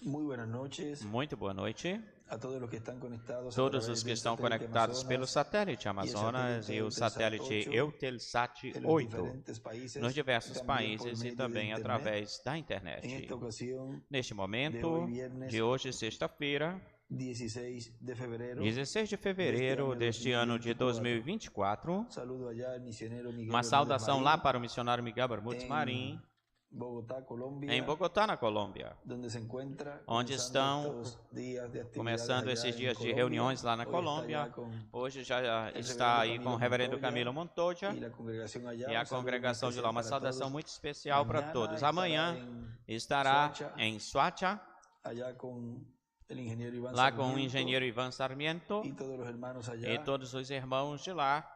Muito boa noite. A Todos os que estão conectados pelo satélite Amazonas e o satélite Eutelsat 8 nos diversos países e também através da internet. Neste momento de hoje, sexta-feira, 16 de fevereiro deste ano de 2024, uma saudação lá para o missionário Miguel Bermúdez Marim, em Bogotá, na Colômbia, onde estão começando esses dias de reuniões lá na Colômbia. Hoje já está aí com o reverendo Camilo Montoya e a congregação de lá. Uma saudação muito especial para todos. Amanhã estará em Soacha, lá com o engenheiro Ivan Sarmiento e todos os irmãos de lá,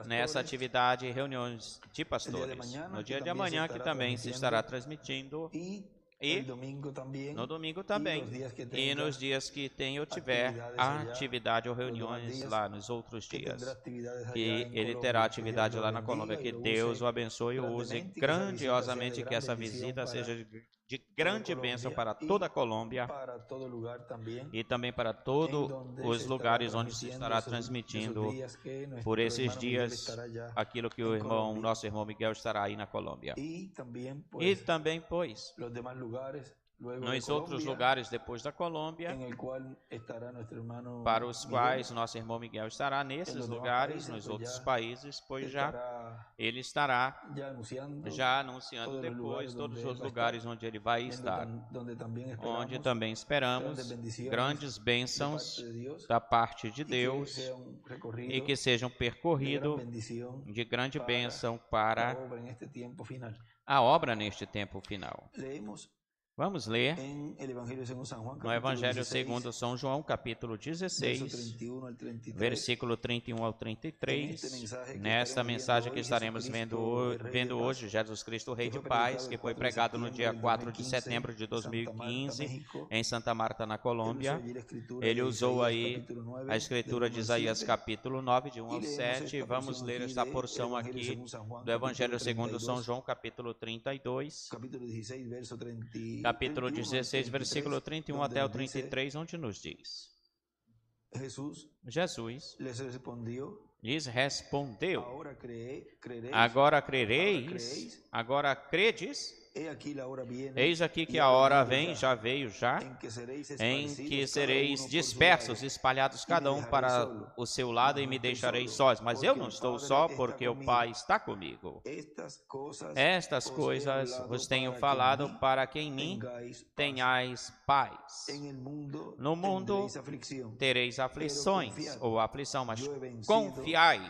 nessa atividade e reuniões de pastores. No dia de amanhã, que também se estará transmitindo, e no domingo também, e nos dias que tem ou tiver atividade ou reuniões lá nos outros dias. E ele terá atividade lá na Colômbia. Que Deus o abençoe e o use grandiosamente, que essa visita seja de grande bênção para toda a Colômbia e também para todos os lugares onde se estará transmitindo por esses dias aquilo que o irmão, nosso irmão Miguel estará aí na Colômbia. E também, pois, nos outros lugares depois da Colômbia, para os quais nosso irmão Miguel estará nesses lugares, nos outros países, pois ele estará já anunciando depois todos os lugares onde ele vai estar, onde também esperamos grandes bênçãos da parte de Deus e que sejam percorrido de grande bênção para a obra neste tempo final. Vamos ler no Evangelho segundo São João, capítulo 16, versículo 31 ao 33. Nesta mensagem que estaremos vendo hoje, Jesus Cristo, Rei de Paz, que foi pregado no dia 4 de setembro de 2015, em Santa Marta, na Colômbia. Ele usou aí a escritura de Isaías, capítulo 9, de 1 ao 7. Vamos ler esta porção aqui do Evangelho segundo São João, capítulo 32. Capítulo 16, versículo 31 até o 33, onde nos diz: Jesus lhes respondeu: agora crereis? Agora credes? Eis aqui que a hora vem, já veio já, em que sereis dispersos, espalhados cada um para o seu lado, e me deixareis sós. Mas eu não estou só, porque o Pai está comigo. Estas coisas vos tenho falado para que em mim tenhais paz. No mundo tereis aflições, ou aflição, mas confiai,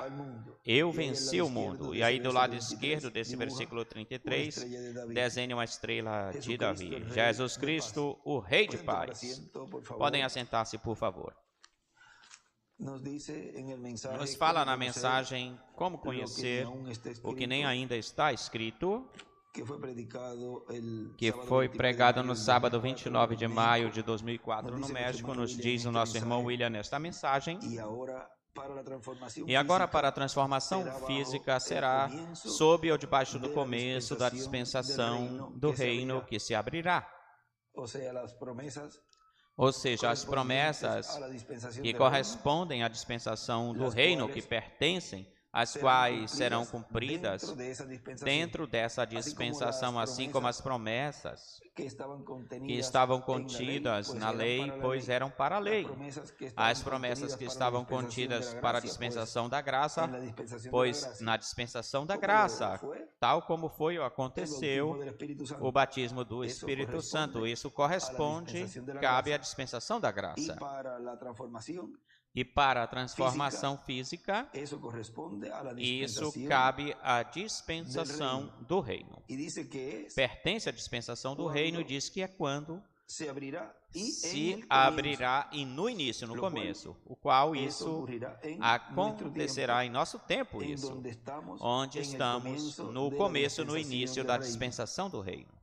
eu venci o mundo. E aí do lado esquerdo desse versículo 33, desenha uma estrela de Davi. Jesus Cristo, o Rei de Paz. Podem assentar-se, por favor. Nos fala na mensagem como conhecer o que nem ainda está escrito, que foi pregado no sábado 29 de maio de 2004 no México. Nos diz o nosso irmão William nesta mensagem. E agora, para a transformação física, será sob ou debaixo do começo da dispensação do reino que se abrirá. Ou seja, as promessas que correspondem à dispensação do reino, que pertencem, as quais serão cumpridas dentro dessa dispensação, assim como as promessas que estavam contidas na lei, pois eram para a lei. As promessas que estavam contidas para a dispensação da graça, pois na dispensação da graça, tal como foi ou aconteceu o batismo do Espírito Santo, isso corresponde, cabe à dispensação da graça. E para a transformação física, isso cabe à dispensação do reino. Pertence à dispensação do reino e diz que é quando se abrirá e no início, no começo, o qual isso acontecerá em nosso tempo, isso, onde estamos no começo, no início da dispensação do reino.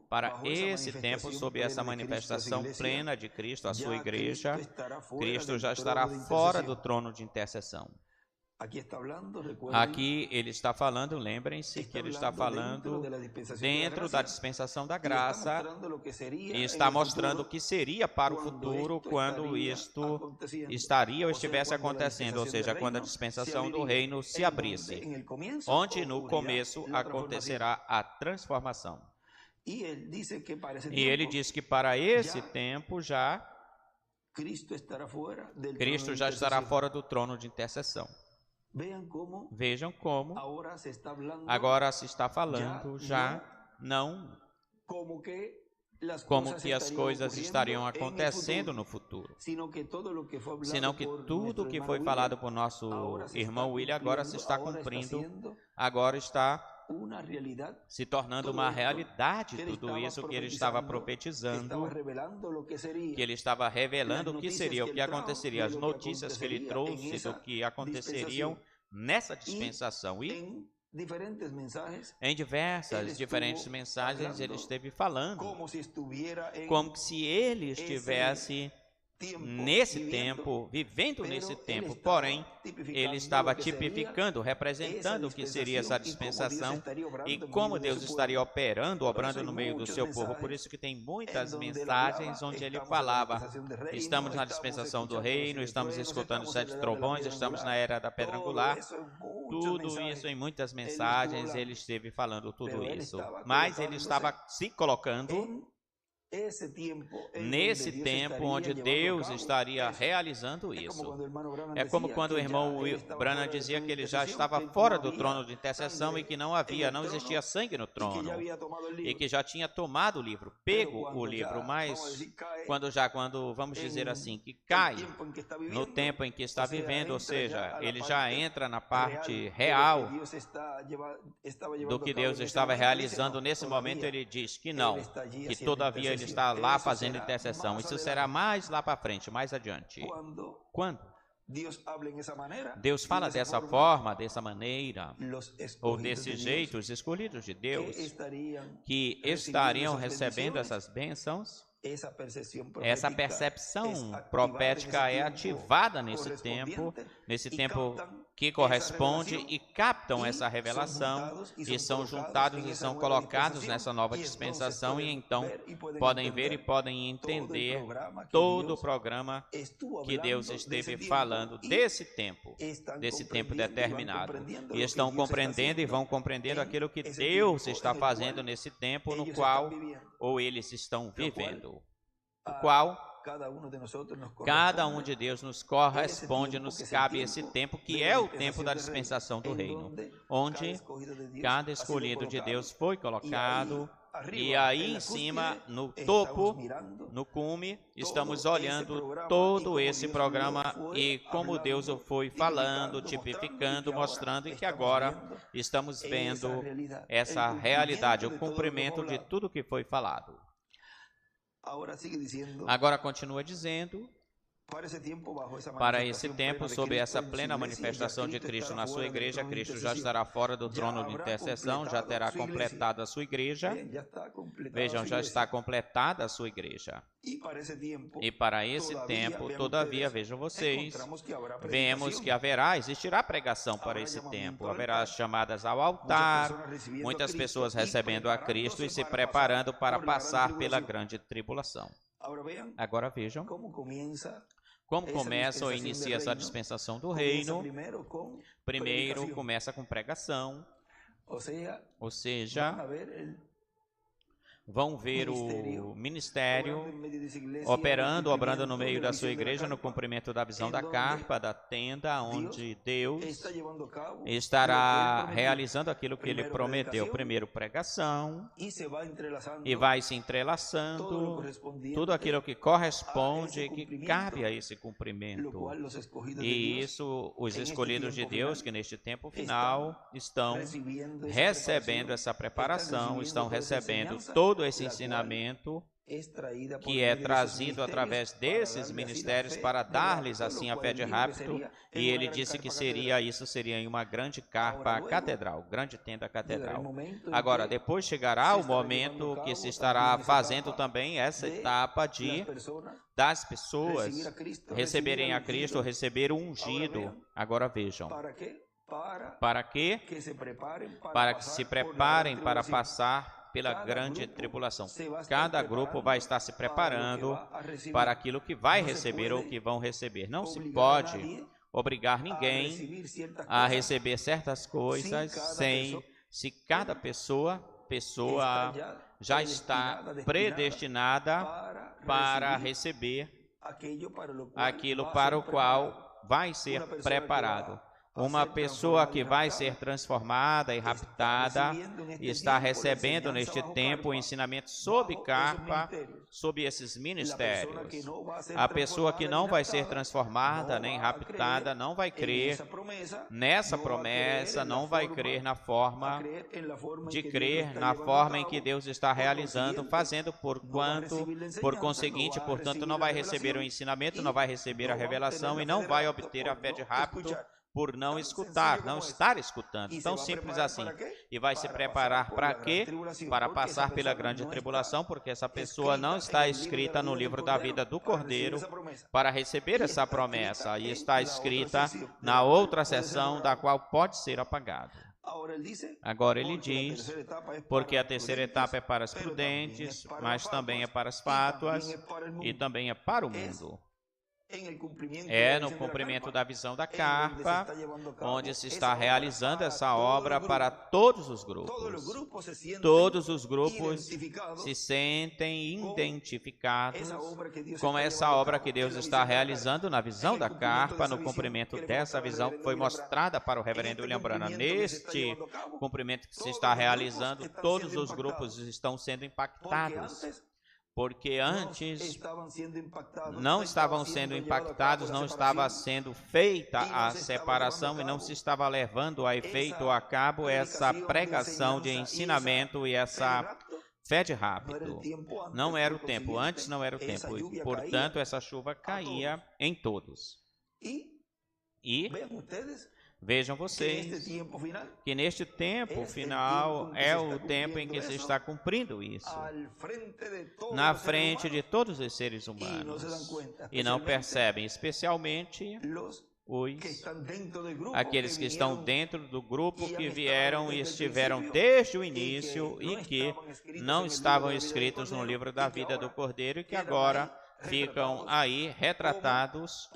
Para esse tempo, sob essa manifestação plena de Cristo, a sua igreja, Cristo já estará fora do trono de intercessão. Aqui ele está falando, lembrem-se que ele está falando dentro da dispensação da graça e está mostrando o que seria para o futuro quando isto estaria ou estivesse acontecendo, ou seja, quando a dispensação do reino se abrisse, onde no começo acontecerá a transformação. E ele diz que para esse tempo já Cristo já estará fora do trono de intercessão. Vejam como agora se está falando já não como que as coisas estariam acontecendo no futuro, senão que tudo que foi falado por nosso irmão William agora se está cumprindo, agora está se tornando uma realidade tudo isso que ele estava profetizando, que ele estava revelando o que seria, o que aconteceria, as notícias que ele trouxe do que aconteceriam nessa dispensação. E em diversas diferentes mensagens ele esteve falando como se ele estivesse nesse tempo, vivendo nesse tempo, porém, ele estava tipificando, representando o que seria essa dispensação e como Deus estaria obrando no meio do seu povo. Por isso que tem muitas mensagens onde ele falava, estamos na dispensação do reino, estamos escutando os 7 trovões, estamos na era da pedra angular. Tudo isso em muitas mensagens ele esteve falando tudo isso, mas ele estava se colocando nesse tempo onde Deus estaria realizando isso. É como quando o irmão Branham dizia que ele já estava fora do trono de intercessão e que não existia sangue no trono e que já tinha tomado o livro, pego o livro, mas quando vamos dizer assim, que cai no tempo em que está vivendo, ou seja, ele já entra na parte real do que Deus estava realizando nesse momento, ele diz que não, que todavia ele está lá fazendo intercessão. Isso será mais lá para frente, mais adiante. Quando Deus fala dessa forma, dessa maneira, ou desse jeito, os escolhidos de Deus, que estariam recebendo essas bênçãos, essa percepção profética é ativada nesse tempo que corresponde e captam essa revelação e são juntados e são colocados nessa nova dispensação e então podem ver e podem entender todo o programa que Deus esteve falando desse tempo determinado. E estão compreendendo e vão compreendendo aquilo que Deus está fazendo nesse tempo no qual ou eles estão vivendo, o qual cada um de Deus nos corresponde, nos cabe esse tempo, que é o tempo da dispensação do reino, onde cada escolhido de Deus foi colocado, e aí em cima, no topo, no cume, estamos olhando todo esse programa e como Deus o foi falando, tipificando, mostrando, e que agora estamos vendo essa realidade, o cumprimento de tudo que foi falado. Agora continua dizendo, para esse tempo, sob essa plena manifestação de Cristo na sua igreja, Cristo já estará fora do trono de intercessão, já terá completado a sua igreja. Vejam, já está completada a sua igreja. E para esse tempo, todavia, vejam vocês, vemos que existirá pregação para esse tempo, haverá chamadas ao altar, muitas pessoas recebendo a Cristo e se preparando para passar pela grande tribulação. Agora vejam como começa ou inicia essa dispensação do reino. Primeiro começa com pregação, ou seja, vão ver o ministério obrando no meio da sua igreja no cumprimento da visão da carpa, da tenda, onde Deus estará realizando aquilo que Ele prometeu. Primeiro pregação, e vai se entrelaçando tudo aquilo que corresponde e que cabe a esse cumprimento. E isso, os escolhidos de Deus, que neste tempo final estão recebendo essa preparação, estão recebendo todo esse ensinamento que é trazido através desses ministérios para dar-lhes assim a fé de rapto, e ele disse que isso seria em uma grande carpa catedral, grande tenda catedral. Agora, depois chegará o momento que se estará fazendo também essa etapa das pessoas receberem a Cristo, receber o ungido. Agora vejam. Para quê? Para que se preparem para passar pela grande tribulação. Cada grupo vai estar se preparando para aquilo que vai receber ou que vão receber. Não se pode obrigar ninguém a receber certas coisas se cada pessoa já está predestinada para receber aquilo para o qual vai ser preparado. Uma pessoa que vai ser transformada e raptada está recebendo neste tempo o ensinamento sob carpa, sob esses ministérios. A pessoa que não vai ser transformada nem raptada não vai crer nessa promessa, não vai crer na forma de crer na forma em que Deus está realizando, fazendo por conseguinte, portanto, não vai receber o ensinamento, não vai receber a revelação e não vai obter a fé de rapto, por não escutar, não estar escutando. Tão simples assim. E vai se preparar para quê? Para passar pela grande tribulação, porque essa pessoa não está escrita no livro da vida do Cordeiro para receber essa promessa. E está escrita na outra seção, da qual pode ser apagado. Agora ele diz, porque a terceira etapa é para os prudentes, mas também é para as fátuas e também é para o mundo. É no cumprimento da visão da carpa, onde se está realizando essa obra para todos os grupos. Todos os grupos se sentem identificados com essa obra que Deus está realizando na visão da carpa, no cumprimento dessa visão que foi mostrada para o reverendo William Branham. Neste cumprimento que se está realizando, todos os grupos estão sendo impactados. Porque antes não estavam sendo impactados, não estava sendo feita a separação e não se estava levando a efeito a cabo essa pregação de ensinamento e essa fé de rapto. Não era o tempo, antes não era o tempo, e portanto essa chuva caía em todos. E vejam vocês que neste tempo final é o tempo em que se está cumprindo isso, na frente de todos os seres humanos, e não percebem, especialmente aqueles que estão dentro do grupo, que vieram e estiveram desde o início e que não estavam escritos no livro da vida do Cordeiro e que agora ficam aí retratados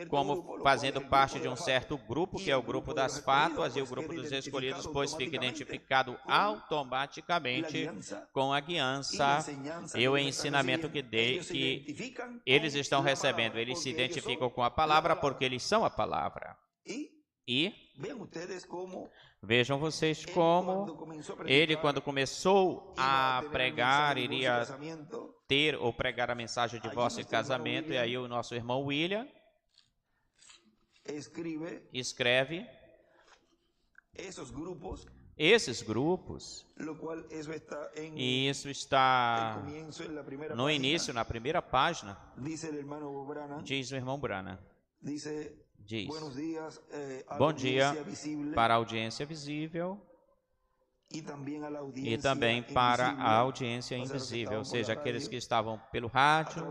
como fazendo parte de um certo grupo, que é o grupo das fátuas e o grupo dos escolhidos, pois fica identificado automaticamente com a guiança e o ensinamento que eles estão recebendo. Eles se identificam com a palavra porque eles são a palavra. E vejam vocês como ele, quando começou a pregar, iria ter ou pregar a mensagem de divórcio e casamento, e aí o nosso irmão William escreve esses grupos, e isso está no início, na primeira página, diz o irmão Branham. Diz, bom dia para a audiência visível e também para a audiência invisível, ou seja, aqueles que estavam pelo rádio,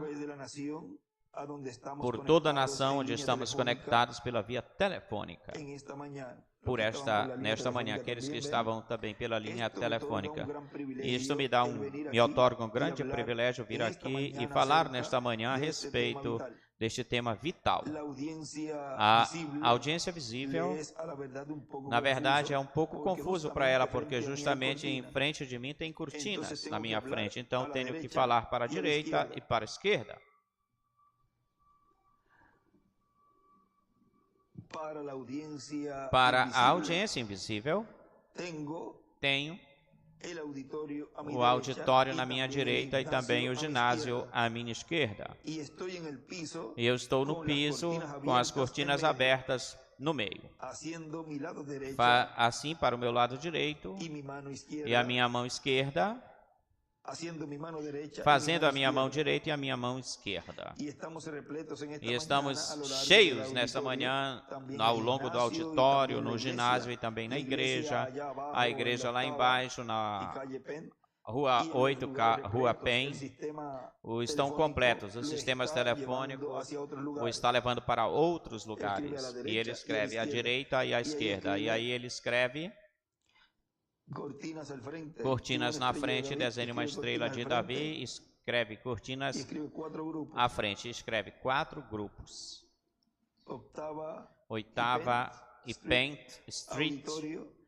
por toda a nação onde estamos conectados pela via telefônica. Nesta manhã, aqueles que estavam também pela linha telefônica. E isto me otorga um grande privilégio vir aqui e falar nesta manhã a respeito deste tema vital. A audiência visível, na verdade, é um pouco confuso para ela, porque justamente em frente de mim tem cortinas na minha frente, então tenho que falar para a direita e para a esquerda. Para a audiência invisível, tenho o auditório na minha direita e também o ginásio à minha esquerda. E eu estou no piso com as cortinas abertas no meio. Assim para o meu lado direito e a minha mão esquerda fazendo a minha mão direita e a minha mão esquerda. E estamos cheios nesta manhã, ao longo do auditório, no ginásio e também na igreja. A igreja lá embaixo, na Rua 8, Rua Penn, estão completos. Os sistemas telefônicos o está levando para outros lugares. E ele escreve à direita e à esquerda. E aí ele escreve cortinas na frente, desenha uma estrela de Davi, escreve cortinas à frente, escreve 4 grupos. Oitava e Penn Street,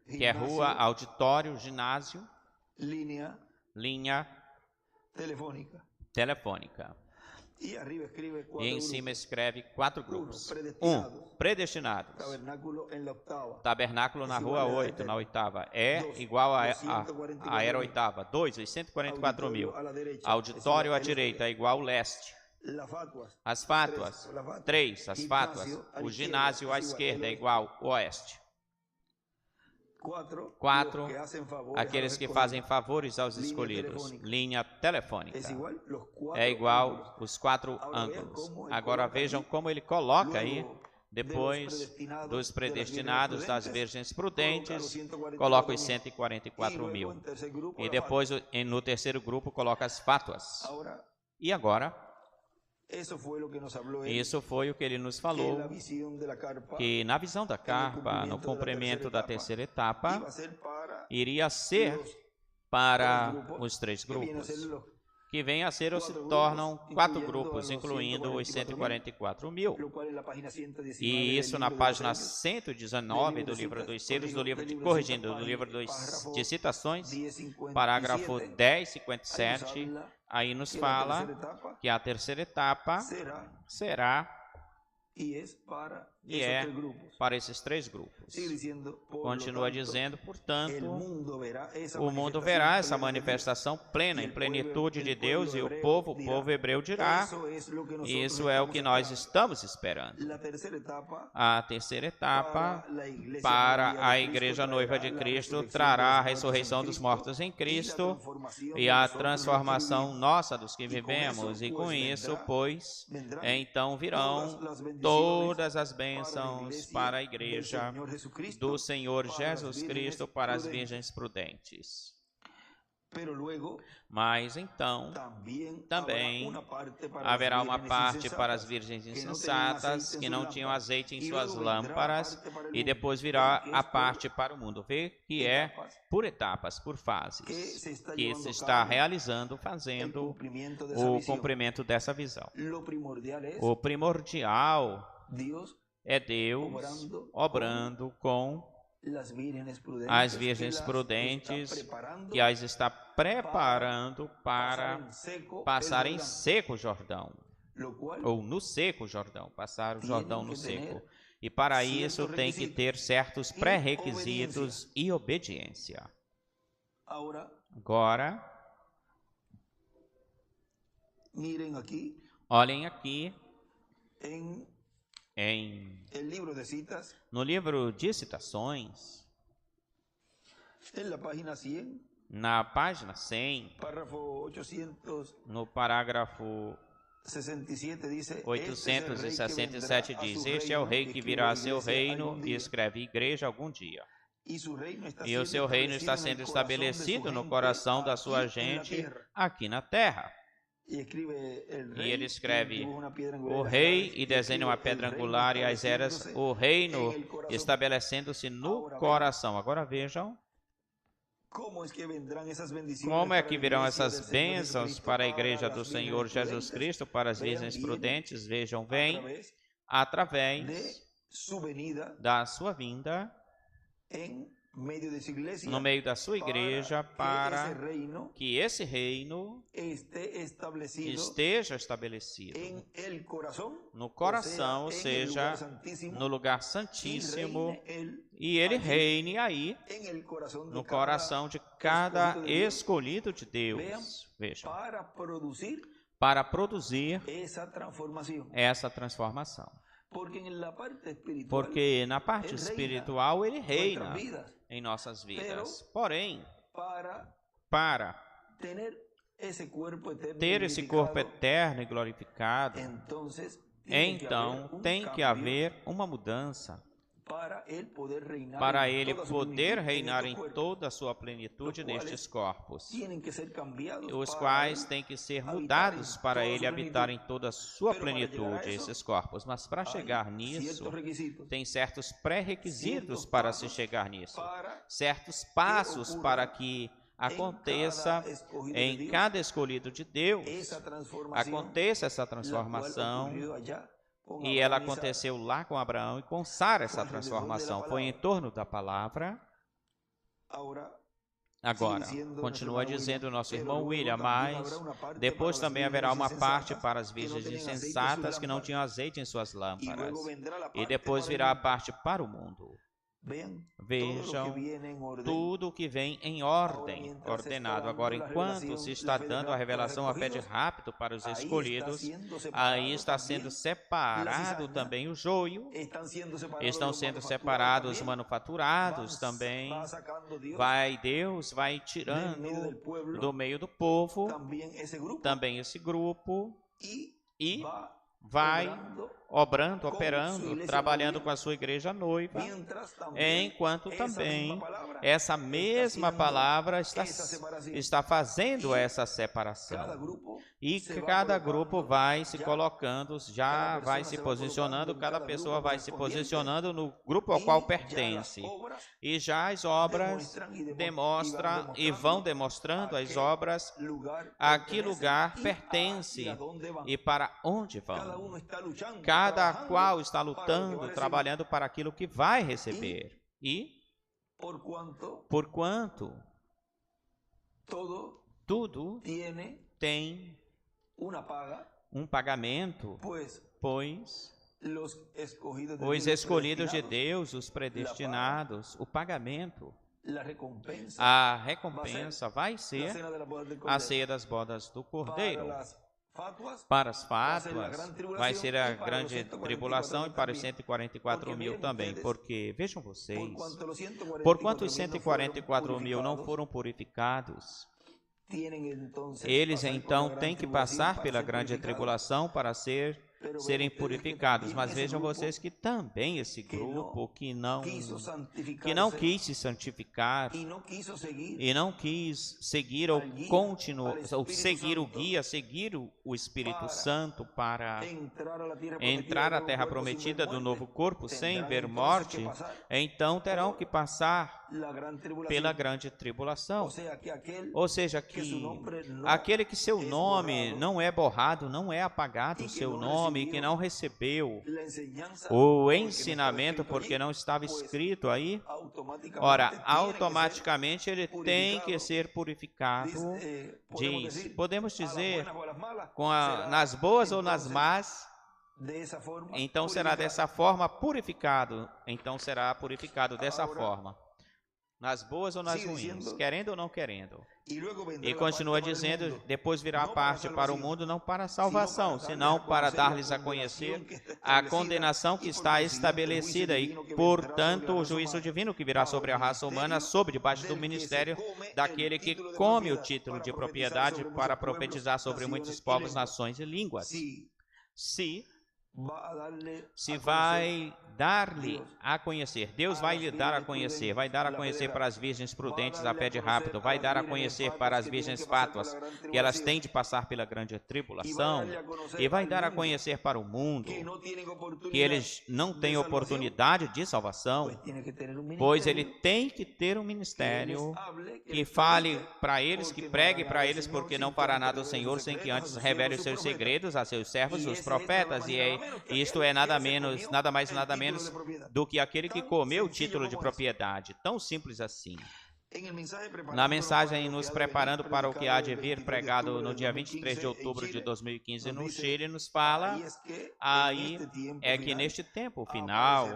que é rua, auditório, ginásio, linha telefônica. E em cima escreve 4 grupos. 1, predestinados. Tabernáculo na rua 8, na oitava. É igual a era oitava. 2, os 144 mil. Auditório à direita é igual ao leste. As fátuas. 3, as fátuas. O ginásio à esquerda é igual ao oeste. 4, aqueles que fazem favores aos escolhidos. Linha telefônica. É igual os 4 ângulos. Agora vejam como ele coloca aí, depois dos predestinados, das virgens prudentes, coloca os 144 mil. E depois, no terceiro grupo, coloca as fátuas. E agora, isso foi o que ele nos falou, que na visão da carpa, no cumprimento da terceira etapa, iria ser para os 3 grupos, que vêm a ser ou se tornam 4 grupos, incluindo os 144 mil. E isso na página 119 do livro dos selos, do livro de citações, parágrafo 1057, aí nos fala que a terceira etapa será e é para esses 3 grupos. Continua dizendo, portanto, o mundo verá essa manifestação plena, em plenitude de Deus, e o povo hebreu dirá, isso é o que nós estamos esperando. A terceira etapa, para a igreja noiva de Cristo, trará a ressurreição dos mortos em Cristo e a transformação nossa dos que vivemos, e com isso, pois, então virão todas as bênçãos para a igreja do Senhor Jesus Cristo, para as virgens prudentes. Mas então, também haverá uma parte para as virgens insensatas, que não tinham azeite em suas lâmparas, e depois virá a parte para o mundo. Vê que é por etapas, por fases, que se está realizando, fazendo o cumprimento dessa visão. O primordial é Deus obrando com as virgens prudentes, que as está preparando para passar em seco o Jordão, ou no seco o Jordão, passar o Jordão no seco. E para isso tem que ter certos pré-requisitos e obediência. Agora, olhem aqui no livro de citações, na página 100, no parágrafo 867 diz, este é o rei que virá a seu reino, e escreve igreja algum dia. E o seu reino está sendo estabelecido no coração da sua gente aqui na terra. E ele escreve o rei e desenha uma pedra angular e as eras, o reino estabelecendo-se no coração. Agora vejam como é que virão essas bênçãos para a igreja do Senhor Jesus Cristo, para as virgens prudentes. Vejam, vem através da sua vinda no meio da sua igreja, para que esse reino esteja estabelecido no coração, ou seja, no lugar santíssimo, e ele reine aí no coração de cada escolhido de Deus. Veja, para produzir essa transformação. Porque na parte espiritual ele reina em nossas vidas. Porém, para ter esse corpo eterno e glorificado, então tem que haver uma mudança para ele poder reinar em toda a sua plenitude nestes corpos, os quais têm que ser mudados para ele habitar em toda a sua plenitude, esses corpos. Mas para chegar nisso, tem certos pré-requisitos para se chegar nisso, certos passos para que aconteça em cada escolhido de Deus, aconteça essa transformação. E ela aconteceu lá com Abraão e com Sara, essa transformação. Foi em torno da palavra. Agora, continua dizendo o nosso irmão William, mas depois também haverá uma parte para as virgens insensatas que não tinham azeite em suas lâmpadas. E depois virá a parte para o mundo. Vejam tudo o que vem em ordem, ordenado. Agora, enquanto se está dando a revelação a pé de rápido para os escolhidos, aí está sendo separado também o joio, estão sendo separados os manufaturados também. Deus vai tirando do meio do povo também esse grupo e vai operando, trabalhando com a sua igreja noiva, enquanto também essa mesma palavra está fazendo essa separação. E cada grupo vai se colocando, já vai se posicionando, cada pessoa vai se posicionando no grupo ao qual pertence. E já as obras demonstram e vão demonstrando as obras a que lugar pertence e para onde vão. Cada qual está lutando, trabalhando para aquilo que vai receber. E, porquanto tudo tem um pagamento, pois os escolhidos de Deus, os predestinados, o pagamento, a recompensa vai ser a ceia das bodas do Cordeiro. Para as fátuas, vai ser a grande tribulação e para os 144 mil também. Porque, vejam vocês, porquanto os 144 mil não foram purificados, eles então têm que passar pela grande tribulação para serem purificados. Mas vejam vocês que também esse grupo que não quis se santificar e não quis seguir ou seguir o guia, seguir o Espírito Santo para entrar à terra prometida do novo corpo sem ver morte, então terão que passar pela grande tribulação. Ou seja, que aquele que seu nome não é borrado, não é apagado o seu nome, que não recebeu o ensinamento porque não estava escrito aí, ora, automaticamente ele tem que ser purificado. Podemos dizer, nas boas ou nas más, então será dessa forma purificado. Então será purificado dessa forma. Nas boas ou nas ruins, querendo ou não querendo. E continua dizendo, depois virá a parte para o mundo, não para a salvação, senão para dar-lhes a conhecer a condenação que está estabelecida e, portanto, o juízo divino que virá sobre a raça humana, sob debaixo do ministério daquele que come o título de propriedade para profetizar sobre muitos povos, nações e línguas. Se vai dar-lhe a conhecer, Deus vai lhe dar a conhecer, vai dar a conhecer para as virgens prudentes a pé de rápido, vai dar a conhecer para as virgens fátuas, que elas têm de passar pela grande tribulação, e vai dar a conhecer para o mundo, que eles não têm oportunidade de salvação, pois ele tem que ter um ministério que fale para eles, que pregue para eles, porque não fará nada o Senhor sem que antes revele os seus segredos a seus servos, os profetas, e isto é nada mais nada menos do que aquele que comeu o título de propriedade. Tão simples assim. Na mensagem nos preparando para o que há de vir, pregado no dia 23 de outubro de 2015 no Chile, nos fala aí é que neste tempo final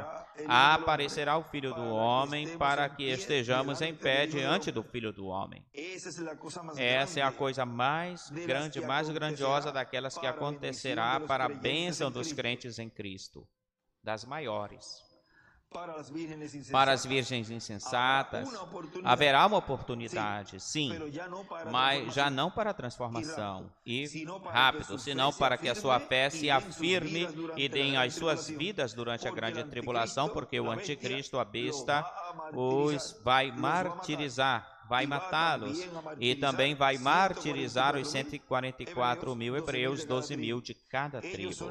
aparecerá o Filho do Homem para que estejamos em pé diante do Filho do Homem. Essa é a coisa mais grande, mais grandiosa daquelas que acontecerá para a bênção dos crentes em Cristo, das maiores. Para as virgens insensatas, haverá uma oportunidade, sim, mas já não para a transformação e rápido, senão para que a sua fé se afirme e deem as suas vidas durante a grande tribulação, porque o anticristo, a besta, os vai martirizar, vai matá-los, e também vai martirizar os 144 mil hebreus, 12 mil de cada tribo.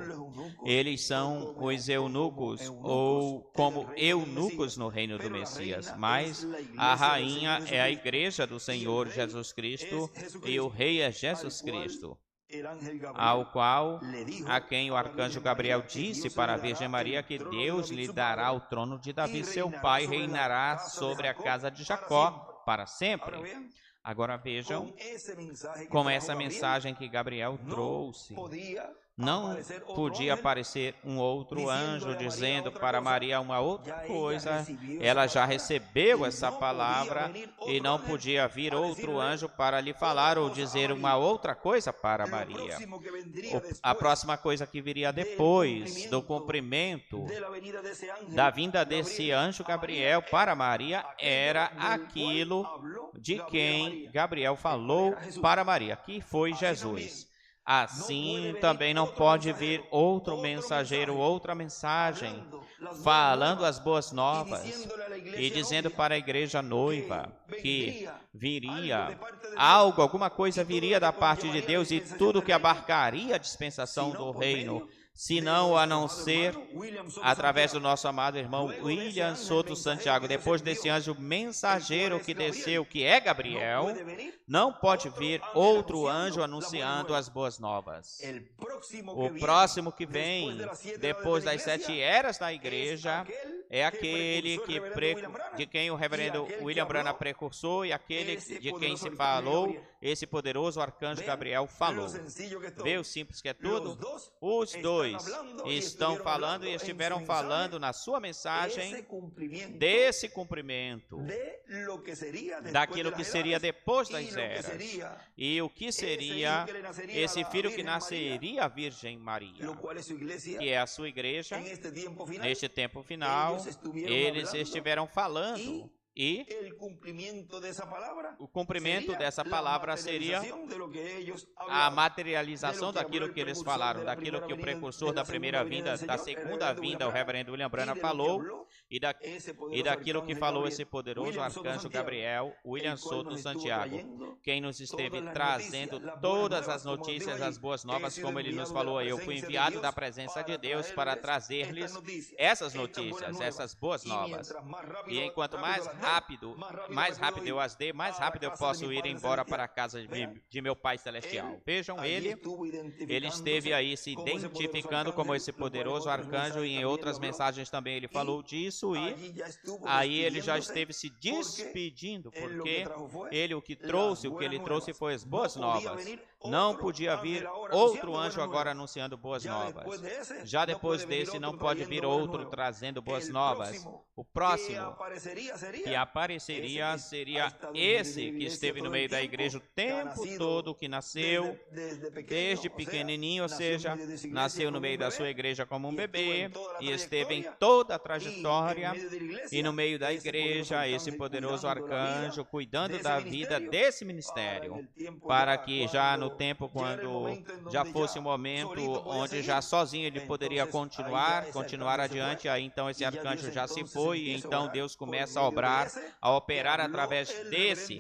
Eles são os eunucos, ou como eunucos no reino do Messias, mas a rainha é a igreja do Senhor Jesus Cristo, e o rei é Jesus Cristo, a quem o arcanjo Gabriel disse para a Virgem Maria que Deus lhe dará o trono de Davi, seu pai, reinará sobre a casa de Jacó para sempre. Agora vejam, com essa mensagem que Gabriel trouxe, não podia aparecer um outro anjo dizendo para Maria uma outra coisa. Ela já recebeu essa palavra e não podia vir outro anjo para lhe falar ou dizer uma outra coisa para Maria. A próxima coisa que viria depois do cumprimento da vinda desse anjo Gabriel para Maria era aquilo de quem Gabriel falou para Maria, que foi Jesus. Assim, também não pode vir outro mensageiro, outra mensagem, falando as boas novas e dizendo para a igreja noiva que viria algo, alguma coisa viria da parte de Deus e tudo que abarcaria a dispensação do reino, senão a não ser através do nosso amado irmão William Soto Santiago. Depois desse anjo mensageiro que desceu, que é Gabriel, não pode vir outro anjo anunciando as boas novas. O próximo que vem, depois das 7 eras da igreja, é aquele de quem o reverendo William Branham precursor e aquele de quem se falou, esse poderoso arcanjo Gabriel falou. Vê o simples que é tudo? Os dois estão falando e estiveram falando na sua mensagem desse cumprimento, daquilo que seria depois das eras, e o que seria esse filho que nasceria a Virgem Maria, que é a sua igreja. Neste tempo final, eles estiveram falando, e o cumprimento dessa palavra seria a materialização daquilo que eles falaram, daquilo que o precursor da primeira vinda, da segunda vinda, o reverendo William Branham falou, e daquilo que falou esse poderoso arcanjo Gabriel, William Soto Santiago, quem nos esteve trazendo todas as notícias, as boas novas, como ele nos falou. Eu fui enviado da presença de Deus para trazer-lhes essas notícias, essas boas novas. E enquanto mais rápido eu as dei, mais rápido eu posso ir embora para a casa de meu Pai Celestial. Vejam, ele esteve aí se identificando como esse poderoso arcanjo, e em outras mensagens também ele falou disso, e aí ele já esteve se despedindo, porque o que ele trouxe foi as boas novas. Não podia vir outro anjo agora anunciando boas novas. Já depois desse não pode vir outro trazendo boas novas. O próximo que apareceria seria esse que esteve no meio da igreja o tempo todo, que nasceu desde pequenininho, ou seja, nasceu no meio da sua igreja como um bebê e esteve em toda a trajetória e no meio da igreja, esse poderoso arcanjo cuidando da vida desse ministério, para que já no tempo, quando já fosse um momento onde já sozinho ele poderia continuar adiante, aí então esse arcanjo já se foi, e então Deus começa a operar através desse,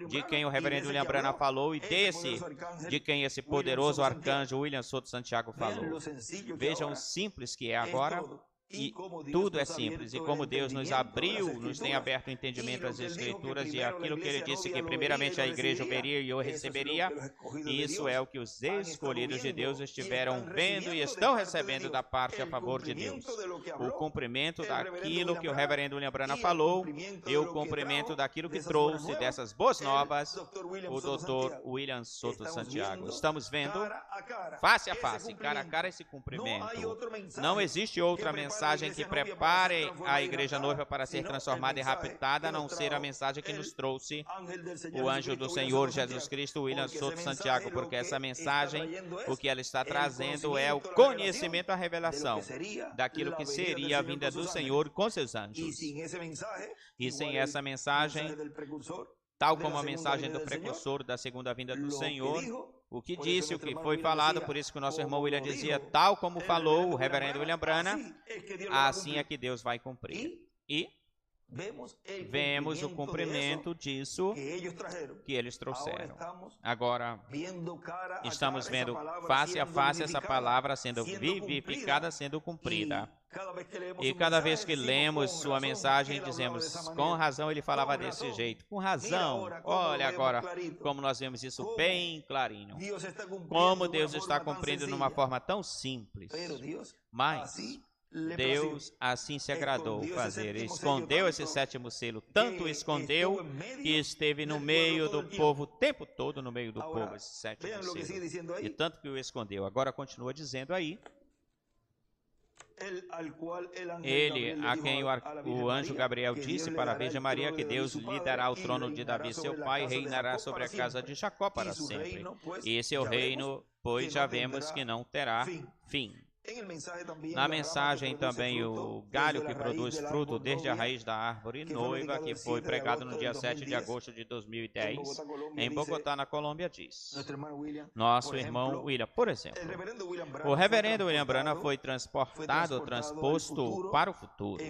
de quem o reverendo William Branham falou, e desse, de quem esse poderoso arcanjo William Soto Santiago falou. Vejam o simples que é agora. E tudo é simples, e como Deus nos tem aberto o entendimento das Escrituras, e aquilo que Ele disse que primeiramente a igreja veria e eu receberia, isso é o que os escolhidos de Deus estiveram vendo e estão recebendo da parte a favor de Deus. O cumprimento daquilo que o reverendo William Branham falou, e o cumprimento daquilo que trouxe dessas boas novas, o Dr. William Soto Santiago. Estamos vendo face a face, cara a cara, esse cumprimento. Não existe outra mensagem mensagem que prepare a igreja noiva para ser transformada e raptada, a não ser a mensagem que nos trouxe o anjo do Senhor Jesus Cristo, William Souto Santiago, porque essa mensagem, o que ela está trazendo é o conhecimento, a revelação daquilo que seria a vinda do Senhor com seus anjos. E sem essa mensagem, tal como a mensagem do precursor da segunda vinda do Senhor, o que disse, o que foi falado, por isso que o nosso irmão William dizia, tal como falou o reverendo William Branham, assim é que Deus vai cumprir. E vemos o cumprimento disso que eles trouxeram. Agora, estamos vendo face a face essa palavra sendo vivificada, sendo cumprida. E cada vez que lemos sua mensagem, dizemos, com razão ele falava desse jeito. Com razão. Olha agora como nós vemos isso bem clarinho. Como Deus está cumprindo de uma forma tão simples. Mas Deus assim se agradou fazer. Escondeu esse sétimo selo. Tanto escondeu que esteve no meio do povo o tempo todo, no meio do povo, esse sétimo selo. E tanto que o escondeu. Agora continua dizendo aí. Ele, a quem o anjo Gabriel disse para a Virgem Maria que Deus lhe dará o trono de Davi, seu pai, e reinará sobre a casa de Jacó para sempre. E esse é o reino, pois já vemos que não terá fim. Na mensagem também o galho que produz fruto desde a raiz da árvore noiva, que foi pregado no dia 7 de agosto de 2010 em Bogotá, na Colômbia, diz nosso irmão William, por exemplo, o reverendo William Branham foi transposto para o futuro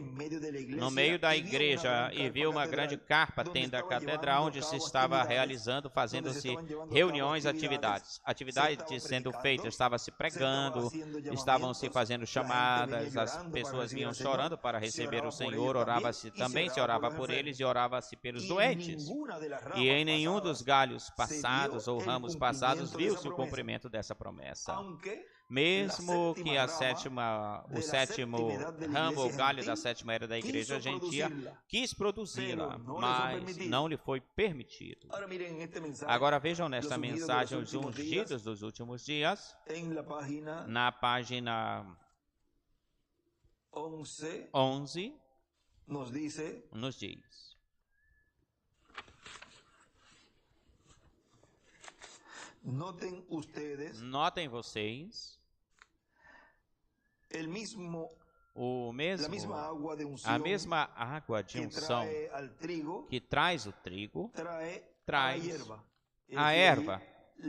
no meio da igreja e viu uma grande carpa, tenda catedral, onde se estava realizando, fazendo-se reuniões, atividades sendo feitas, estava se pregando, estavam se fazendo chamadas, as pessoas vinham chorando para receber o Senhor, orava-se também, se orava por eles e orava-se pelos doentes. E em nenhum dos galhos passados ou ramos passados viu-se o cumprimento dessa promessa. Mesmo que o sétimo ramo ou galho da sétima era da igreja gentia quis produzi-la, mas não lhe foi permitido. Agora vejam nesta mensagem os ungidos dos últimos dias, na página 11, nos diz. Notem vocês a mesma água de unção que traz o trigo, traz a erva.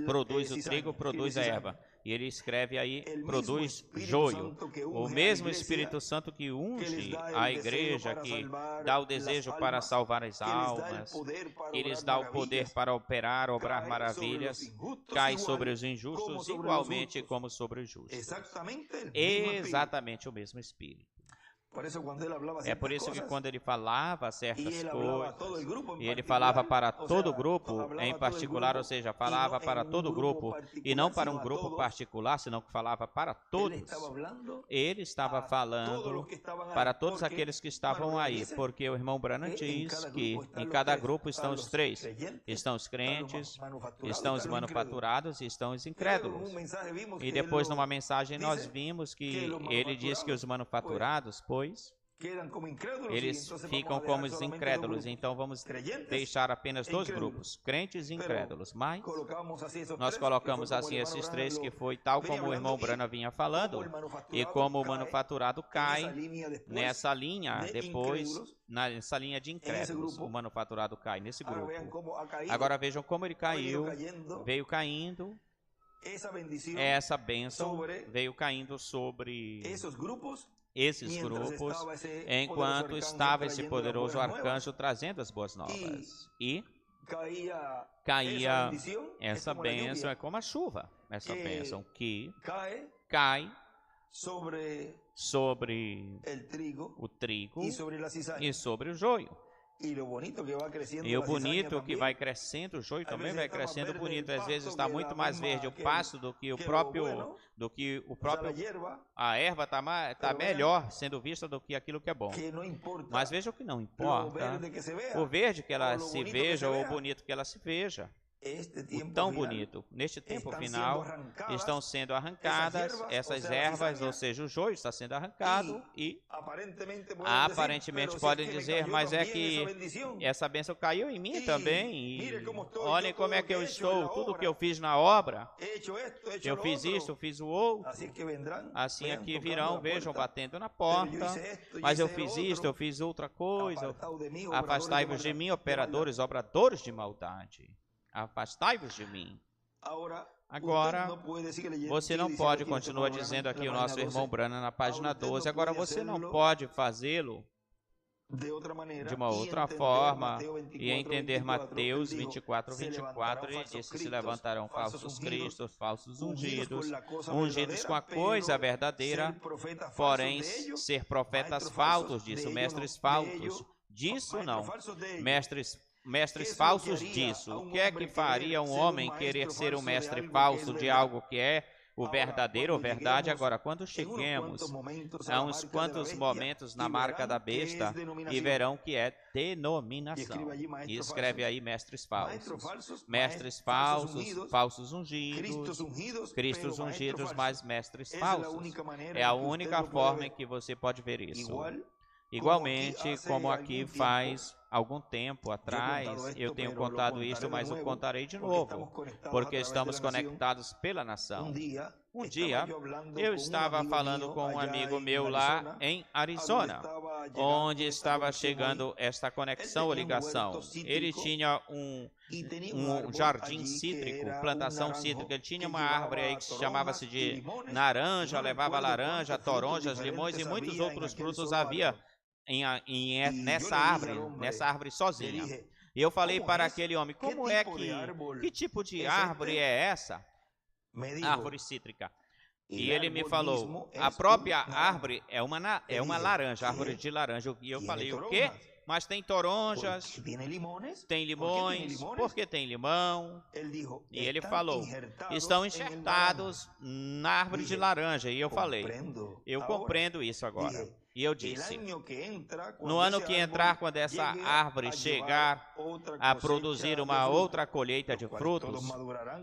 Produz o trigo, produz a erva. E ele escreve aí, produz joio. O mesmo Espírito Santo que unge a igreja, que dá o desejo para salvar as almas, que lhes dá o poder para obrar maravilhas, cai sobre os injustos igualmente como sobre os justos. Exatamente o mesmo Espírito. É por isso que quando ele falava certas coisas, e ele falava para todo o grupo em particular, ou seja, falava para todo o grupo, e não para um grupo particular, senão que falava para todos, ele estava falando para todos aqueles que estavam aí, porque o irmão Branham diz que em cada grupo estão os três, estão os crentes, estão os manufaturados e estão os incrédulos. E depois numa mensagem nós vimos que ele diz que os manufaturados, pois, eles ficam como os incrédulos, então vamos deixar apenas dois grupos, crentes e incrédulos, mas nós colocamos assim esses três, que foi tal como o irmão Branham vinha falando, e como o manufaturado cai nessa linha depois, nessa linha de incrédulos, o manufaturado cai nesse grupo. Agora vejam como ele caiu, veio caindo, essa bênção veio caindo sobre esses grupos, enquanto estava esse poderoso arcanjo trazendo as boas novas. E caía essa bênção, é como a chuva, essa bênção que cai sobre o trigo e sobre o joio. E o bonito que vai crescendo, o joio também vai crescendo bonito. Às vezes está muito mais verde o pasto do que o próprio, a erva está melhor sendo vista do que aquilo que é bom. Mas veja o que não importa, o verde que ela se veja ou o bonito que ela se veja. tão bonito. Neste tempo final, estão sendo arrancadas essas ervas, ou seja, o joio está sendo arrancado e aparentemente podem dizer, mas é que essa bênção caiu em mim também. E olhem como é que eu estou, tudo que eu fiz na obra, eu fiz isso, eu fiz o outro. Assim aqui virão, vejam, batendo na porta, mas eu fiz isto, eu fiz outra coisa. Afastai-vos de mim, operadores, obradores de maldade. Afastai-vos de mim. Agora, você não pode, continua dizendo aqui o nosso irmão Branham na página 12, agora você não pode fazê-lo de uma outra forma e entender Mateus 24, 24, ele disse, se levantarão falsos cristos, falsos ungidos, ungidos com a coisa verdadeira, porém ser profetas falsos, disso, mestres falsos, disso não, mestres falsos disso. O que é que faria um homem querer ser um mestre falso de algo que é o verdadeiro, verdade? Agora, quando cheguemos a uns quantos momentos na marca da besta e verão que é denominação. E escreve aí mestres falsos, falsos ungidos, cristos ungidos, mas mestres falsos. É a única forma em que você pode ver isso. Igualmente, como aqui faz algum tempo atrás, eu tenho contado isso, mas eu contarei de novo, porque estamos conectados pela nação. Um dia, eu estava falando com um amigo meu lá em Arizona, onde estava chegando esta conexão ou ligação. Ele tinha um jardim cítrico, plantação cítrica. Ele tinha uma árvore aí que chamava-se de naranja, levava laranja, toronjas, limões e muitos outros frutos havia nessa árvore sozinha. E eu falei para aquele homem, que tipo de árvore é essa? Árvore cítrica. E ele me falou, a própria árvore é uma laranja, árvore de laranja. E eu falei, o quê? Mas tem toronjas, tem limões, por que tem limão? E ele falou, estão enxertados na árvore de laranja. E eu falei, eu compreendo isso agora. E eu disse, no ano que entrar, quando essa árvore chegar a produzir uma outra colheita de frutos,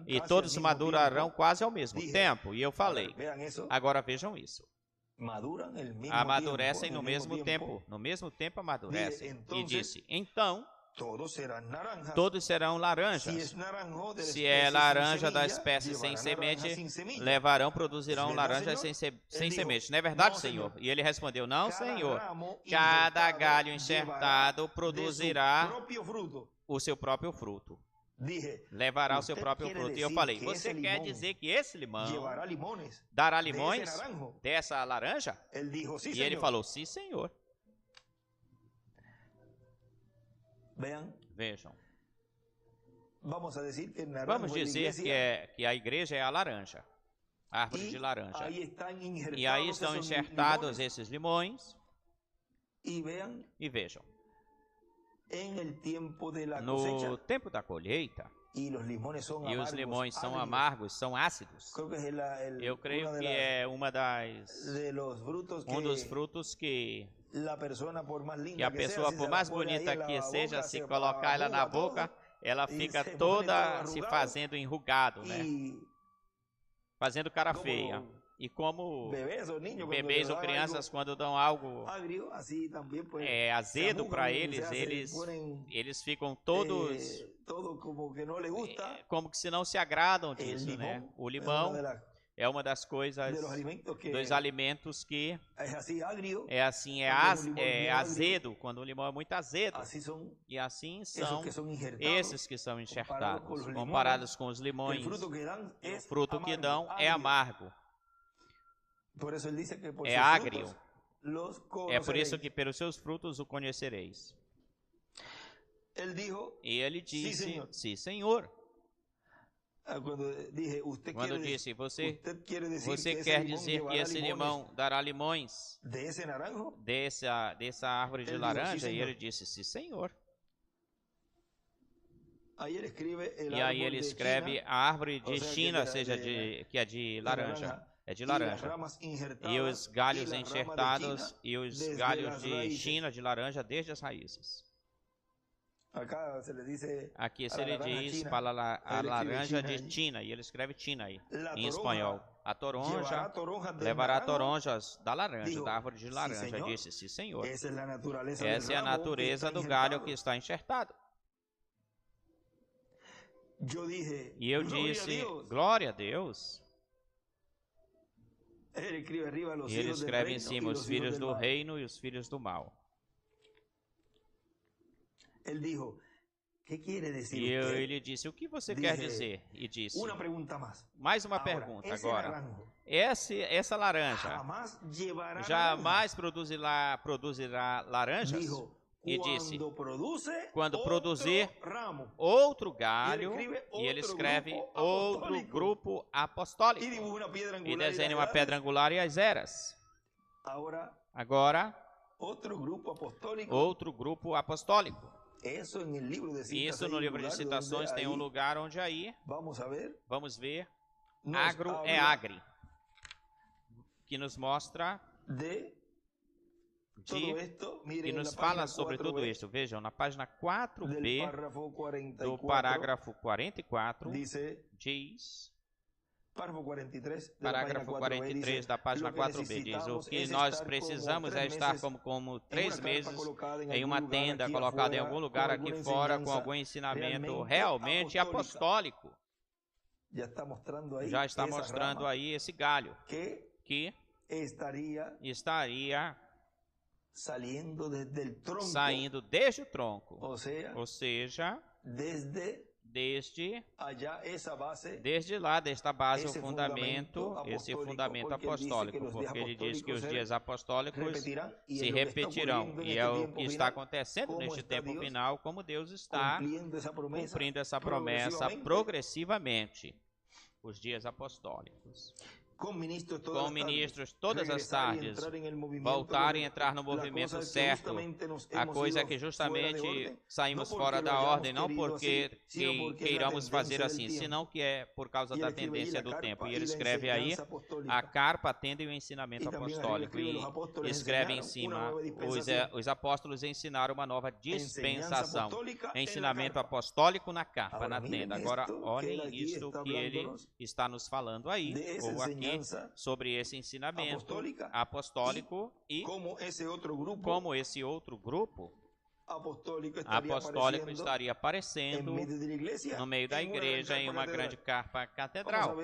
e todos madurarão quase ao mesmo tempo. E eu falei, agora vejam isso. Amadurecem no mesmo tempo amadurecem. E disse, então, todos serão laranjas. Se é laranja da espécie sem semente, produzirão laranjas sem semente. Não é verdade, Senhor? E ele respondeu, não, Senhor. Cada galho enxertado produzirá o seu próprio fruto. Levará o seu próprio fruto. E eu falei, você quer dizer que esse limão dará limões dessa laranja? E ele falou, sim, Senhor. Vejam. Vamos dizer que a igreja é a laranja, a árvore de laranja. E aí estão enxertados esses limões. E vejam. No tempo da colheita, e os limões são amargos, são ácidos. Eu creio que é um dos frutos que a pessoa, por mais bonita que seja, se colocar ela na boca, ela fica toda se fazendo enrugado, né? Fazendo cara feia. E como bebês ou crianças, quando dão algo azedo para eles ficam todos como que se não se agradam disso, né? O limão é uma das coisas, dos alimentos que é azedo, quando o limão é muito azedo. E assim são esses que são enxertados, comparados com os limões. O fruto que dão é amargo. É agrio. É por isso que pelos seus frutos o conhecereis. E ele disse, sim, Senhor. Quando eu disse, você quer dizer que esse limão dará limões dessa árvore de laranja? E ele disse, sim, Senhor. E aí ele escreve a árvore de China, que é de laranja. É de laranja. E os galhos enxertados e os galhos de China de laranja desde as raízes. Aqui se lhe diz para a laranja de China, e ele escreve China aí, em espanhol. A toronja levará toronjas da laranja, da árvore de laranja. Disse, sim, Senhor. Essa é a natureza do galho que está enxertado. E eu disse, glória a Deus. E ele escreve em cima, os filhos do reino e os filhos do mal. E ele disse, o que você quer dizer? E disse, mais uma pergunta agora. Essa laranja jamais produzirá laranjas? E disse, quando produzir outro galho, e ele escreve outro grupo apostólico, e desenha uma pedra angular e as eras. Agora, outro grupo apostólico. Isso no livro de Citações tem um lugar onde aí, vamos ver, agro é agri, que nos mostra, que nos fala sobre tudo isso. Vejam, na página 4b do parágrafo 44, diz, parágrafo 43 da página 4b, diz, o que nós precisamos é estar como 3 meses em uma tenda, colocada em algum lugar aqui fora, com algum ensinamento realmente apostólico. Já está mostrando aí esse galho, que estaria saindo desde o tronco, ou seja, desde lá, desta base, o fundamento, esse fundamento apostólico, porque ele diz que os dias apostólicos se repetirão, e é o que está acontecendo neste tempo final, como Deus está cumprindo essa promessa progressivamente, os dias apostólicos. Com ministros todas as tardes, voltarem a entrar no movimento certo, a coisa que justamente saímos fora da ordem, não porque queiramos fazer assim, senão que é por causa da tendência do tempo. E ele escreve aí, a carpa, a tenda e o ensinamento apostólico. E escreve em cima, os apóstolos ensinaram uma nova dispensação, ensinamento apostólico na carpa, na tenda. Agora, olhem isso que ele está nos falando aí, ou aqui, sobre esse ensinamento apostólico e como esse outro grupo apostólico estaria aparecendo no meio da igreja em uma grande carpa catedral.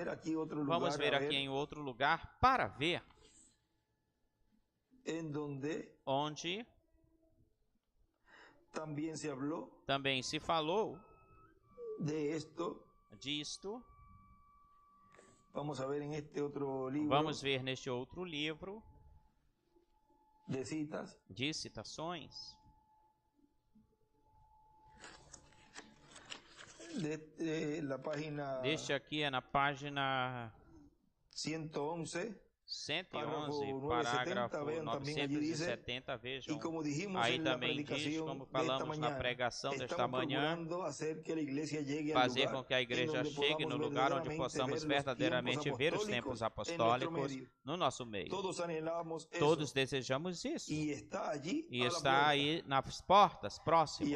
Vamos ver aqui em outro lugar para ver onde também se falou disto. Vamos ver neste outro livro de citações. Este aqui é na página 111, parágrafo 970, vejam, aí também diz, como falamos na pregação desta manhã, fazer com que a igreja chegue no lugar onde possamos verdadeiramente ver os tempos apostólicos no nosso meio. Todos desejamos isso, e está aí nas portas, próximo,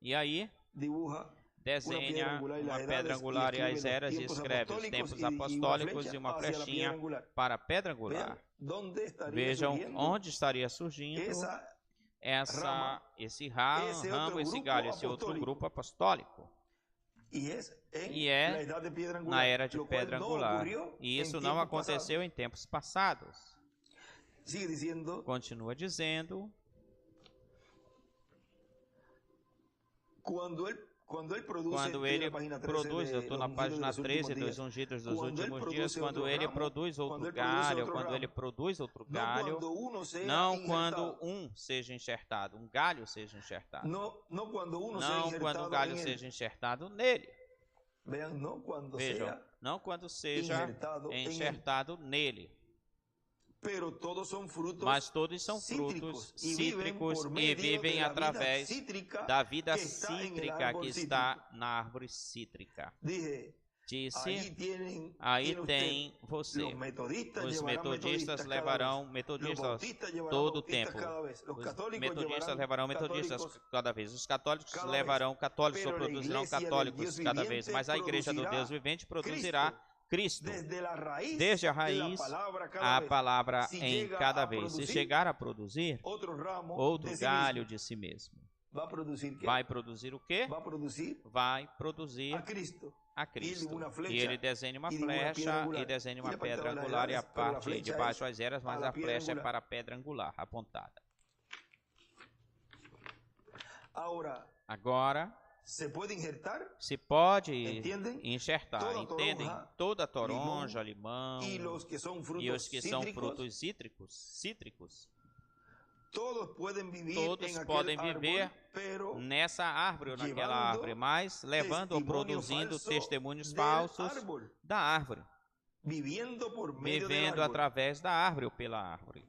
e aí desenha uma pedra angular e as eras e escreve os tempos apostólicos e uma flechinha para a pedra angular. Vejam onde estaria surgindo esse ramo, esse galho, esse outro grupo apostólico. E é na era de pedra angular. E isso não aconteceu em tempos passados. Continua dizendo, quando ele produz, eu estou na página 13 dos ungidos dos últimos dias, quando ele produz outro galho, não quando um seja enxertado, um galho seja enxertado, não quando o galho seja enxertado nele. Vejam, não quando seja enxertado nele. Mas todos são frutos cítricos e vivem através da vida cítrica que está na árvore cítrica. disse, aí tem você. Os metodistas levarão metodistas todo o tempo. Os metodistas levarão metodistas cada vez. Os católicos levarão católicos ou produzirão católicos cada vez. Mas a igreja do Deus vivente produzirá Cristo. Desde a raiz, a palavra em cada vez. Se chegar a produzir outro galho de si mesmo, vai produzir o quê? Vai produzir a Cristo. E ele desenha uma flecha e desenha uma pedra angular, e a parte de baixo as eras, mas a flecha é para a pedra angular apontada. Agora, se pode enxertar, entendem? Toda toronja, limão e os que são frutos cítricos. Todos podem viver nessa árvore ou naquela árvore, mas levando ou produzindo testemunhos falsos da árvore, vivendo através da árvore ou pela árvore.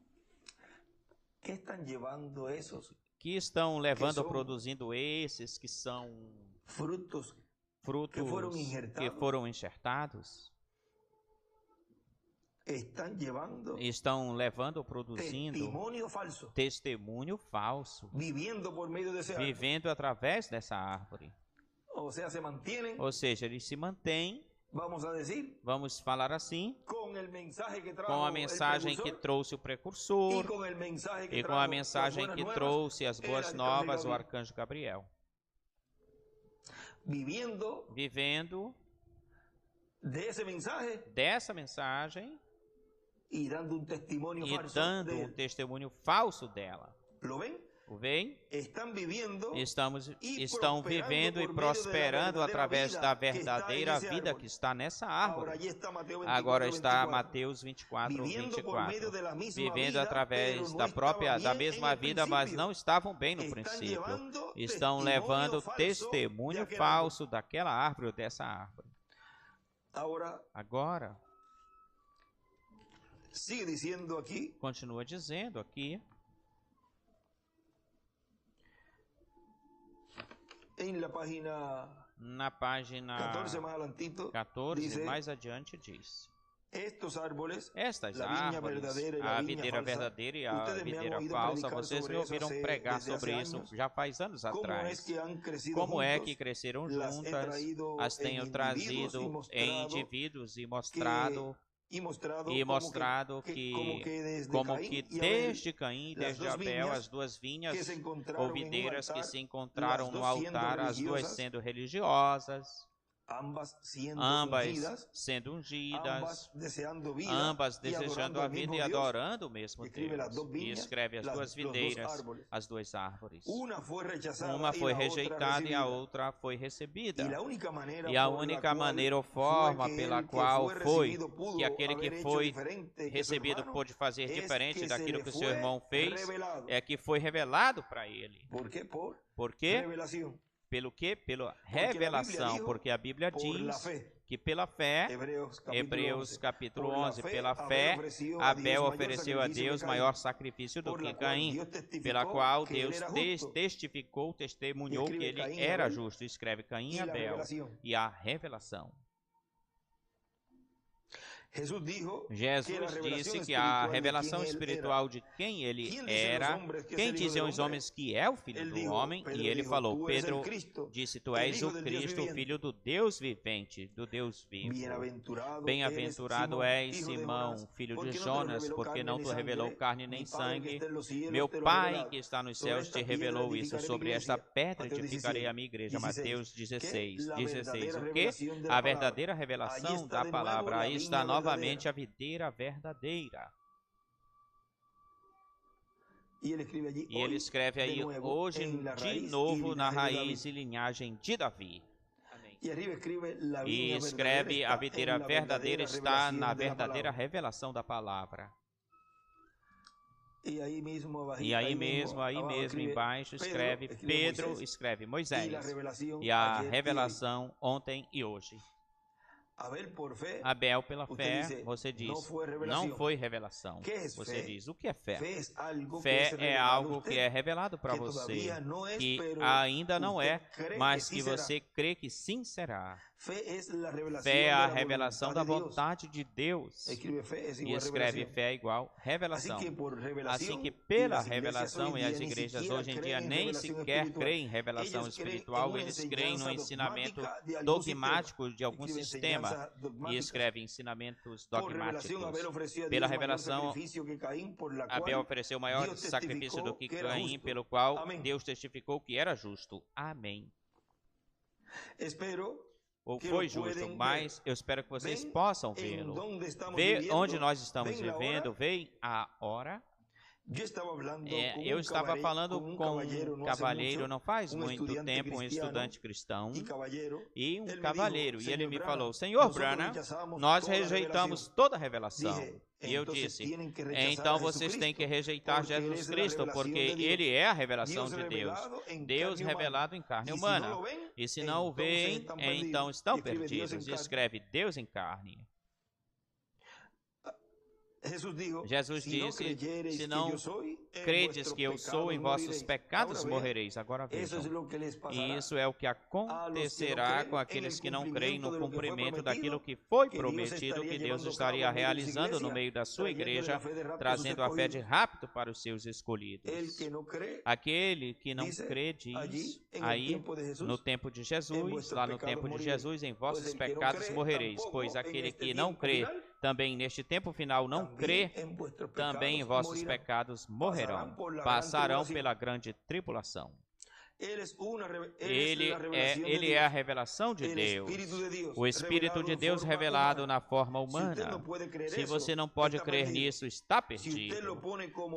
Que estão levando ou produzindo esses que são frutos que foram enxertados? Estão levando ou produzindo testemunho falso, vivendo através dessa árvore. Ou seja, eles se mantêm, vamos falar assim, com a mensagem que trouxe o precursor e com a mensagem que trouxe as boas novas, o arcanjo Gabriel. Vivendo dessa mensagem e dando um testemunho falso dela. O veem? Estão vivendo e prosperando através da verdadeira vida que está nessa árvore. Agora está Mateus 24, 24. Vivendo através da mesma vida, mas não estavam bem no princípio. Estão levando testemunho falso daquela árvore ou dessa árvore. Agora, continua dizendo aqui, na página 14, mais adiante diz: estas árvores, a videira verdadeira e a videira falsa, vocês me ouviram pregar sobre isso já faz anos atrás. Como é que cresceram juntas, as tenho trazido em indivíduos e mostrado que, como que desde Caim e desde Abel, as duas vinhas ou videiras que se encontraram no altar, as duas sendo religiosas, ambas sendo ungidas, ambas desejando a vida e adorando o mesmo Deus. E escreve as duas videiras, as duas árvores. Uma foi rejeitada e a outra foi recebida. E a única maneira ou forma pela qual foi que aquele que foi recebido pôde fazer diferente daquilo que o seu irmão fez, é que foi revelado para ele. Por quê? Pelo quê? Pela revelação, porque a Bíblia diz que pela fé, Hebreus capítulo 11, pela fé, Abel ofereceu a Deus maior sacrifício do que Caim, pela qual Deus testemunhou que ele era justo. Escreve Caim e Abel, e a revelação. Jesus disse que a revelação espiritual de quem ele era, quem diziam os homens que é o Filho do Homem, e ele falou, Pedro disse, tu és o Cristo, o Filho do Deus vivente, do Deus vivo. Bem-aventurado és, Simão, filho de Jonas, porque não te revelou carne nem sangue. Meu Pai que está nos céus te revelou isso. Sobre esta pedra edificarei a minha igreja. Mateus 16. O que? A verdadeira revelação da palavra. Aí está novamente a videira verdadeira. E ele escreve aí, hoje de novo na raiz e linhagem de Davi. E escreve, a videira verdadeira está na verdadeira revelação da palavra. E aí mesmo embaixo escreve Pedro, escreve Moisés. E a revelação ontem e hoje. Abel, pela fé, você diz, não foi revelação. Você diz, o que é fé? Fé é algo que é revelado para você, que ainda não é, mas que você crê que sim será. Fé é a revelação da vontade de Deus. E escreve fé igual revelação. Assim que pela revelação, e as igrejas hoje em dia nem sequer creem em revelação espiritual, eles creem no ensinamento dogmático de algum sistema e escrevem ensinamentos dogmáticos. Pela revelação, Abel ofereceu maior sacrifício do que Caim, pelo qual Deus testificou que era justo. Amém. Ou foi justo, mas eu espero que vocês possam vê-lo. Vê onde nós estamos vivendo, vê a hora. Eu estava falando com um cavalheiro não faz muito tempo, um estudante cristão, e um cavalheiro, e ele me falou, Senhor Branham, nós rejeitamos toda a revelação. E eu disse, então vocês têm que rejeitar Jesus Cristo, porque Ele é a revelação de Deus, Deus revelado em carne humana. E se não o veem, então estão perdidos. E escreve Deus em carne. Jesus disse, se não credes que eu sou, em vossos pecados morrereis. Agora vejam, e isso é o que acontecerá com aqueles que não creem no cumprimento daquilo que foi prometido, que Deus estaria realizando no meio da sua igreja, trazendo a fé de rápido para os seus escolhidos. Aquele que não crê diz, aí, no tempo de Jesus, lá no tempo de Jesus, em vossos pecados morrereis, pois aquele que não crê também neste tempo final não crê, também em vossos pecados morrerão, passarão pela grande tribulação. Ele é a revelação de Deus, o Espírito de Deus revelado na forma humana. Se você não pode crer nisso, está perdido.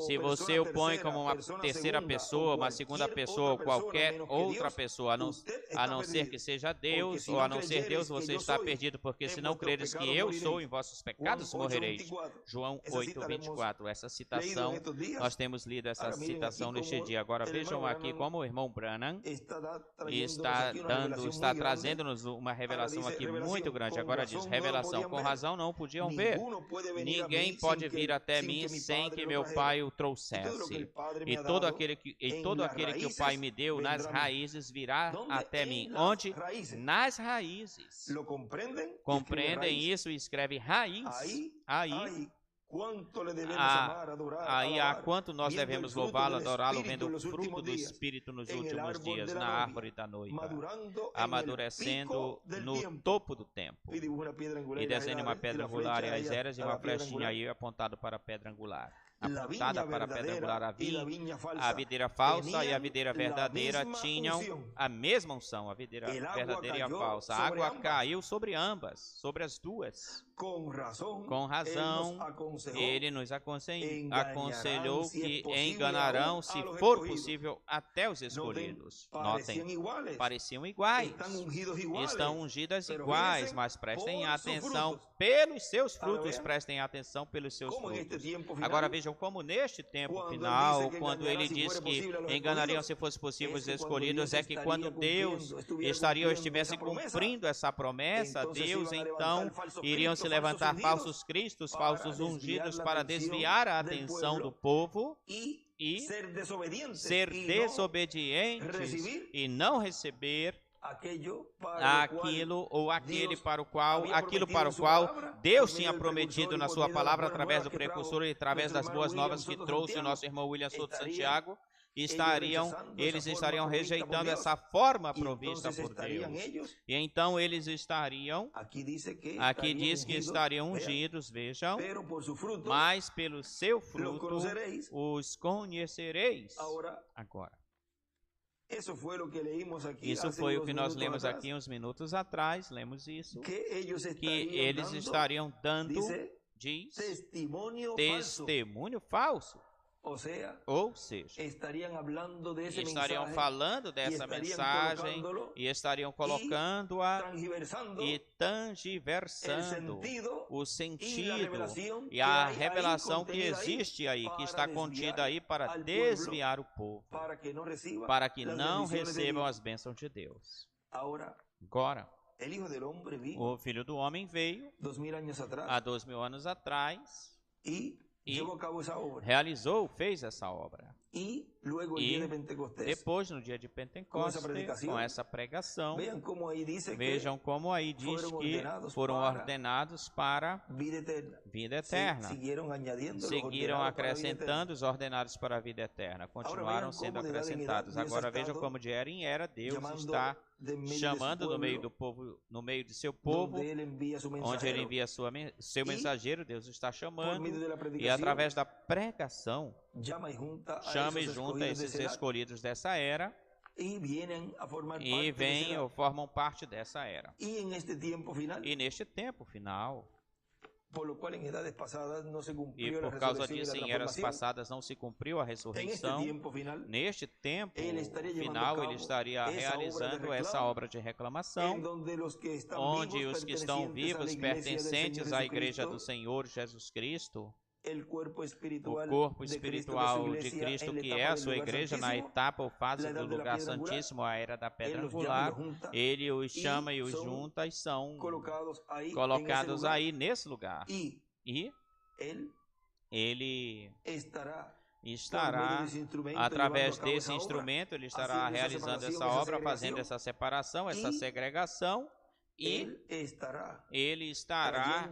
Se você o põe como uma terceira pessoa, uma segunda pessoa ou qualquer outra pessoa, a não ser que seja Deus, ou a não ser Deus, você está perdido, porque se não creres que eu sou, em vossos pecados morrereis. João 8:24. Essa citação, nós temos lido essa citação neste dia. Agora vejam aqui como o irmão Branham está trazendo-nos uma revelação aqui muito grande. Agora diz, revelação, com razão não podiam ver. Ninguém pode vir até mim sem que meu Pai o trouxesse. E todo aquele que o Pai me deu nas raízes virá até mim. Onde? Nas raízes. Compreendem isso? E escreve raiz. Aí há quanto nós devemos louvá-lo, adorá-lo, vendo o fruto do Espírito nos últimos dias, na árvore da noiva, amadurecendo no topo do tempo. E desenhe uma pedra angular e as eras, e uma flechinha aí apontado para a pedra angular. Apontada para a pedra angular, a videira falsa e a videira verdadeira tinham a mesma unção, a videira verdadeira e a falsa. A água caiu sobre ambas, sobre as duas. Com razão, ele nos aconselhou que enganarão, se for possível, até os escolhidos. Notem, pareciam iguais, estão ungidas iguais, mas prestem atenção pelos seus frutos, prestem atenção pelos seus frutos. Agora vejam como neste tempo final, quando ele diz que enganariam, se fosse possível, os escolhidos, é que quando Deus estaria ou estivesse cumprindo essa promessa, Deus então iriam se levantar falsos cristos, falsos ungidos, para desviar a atenção do povo e ser desobedientes e não receber aquilo ou aquilo para o qual Deus tinha prometido na sua palavra através do precursor e através das boas novas que trouxe o nosso irmão William Souto Santiago. Eles estariam rejeitando essa forma provista por Deus. E então eles estariam, aqui diz que estariam ungidos, vejam, mas pelo seu fruto os conhecereis. Agora, isso foi o que nós lemos aqui uns minutos atrás, lemos isso, que eles estariam dando, diz, testemunho falso. Ou seja, estariam falando dessa mensagem e estariam colocando-a e tangiversando o sentido e a revelação que existe aí, que está contida aí para desviar o povo, para que não recebam as bênçãos de Deus. Agora, o Filho do Homem veio há 2000 anos atrás e realizou, fez essa obra. E depois, no dia de Pentecostes, com essa pregação, vejam como aí diz que foram ordenados para vida eterna. Seguiram acrescentando os ordenados para a vida eterna. Continuaram sendo acrescentados. Agora vejam como de era em era Deus está chamando no meio do povo, no meio de seu povo, onde ele envia seu mensageiro. Deus está chamando e através da pregação chama e junta esses escolhidos dessa era e vêm ou formam parte dessa era. E neste tempo final, e por causa disso, em eras passadas não se cumpriu a ressurreição. Neste tempo final, ele estaria realizando essa obra de reclamação, onde os que estão vivos, pertencentes à Igreja do Senhor Jesus Cristo, o corpo espiritual de Cristo, que é a sua igreja, na etapa ou fase do lugar santíssimo, a era da pedra angular, ele os chama e os junta e são colocados aí nesse lugar. E ele estará, através desse instrumento, ele estará realizando essa obra, fazendo essa separação, essa segregação, e ele estará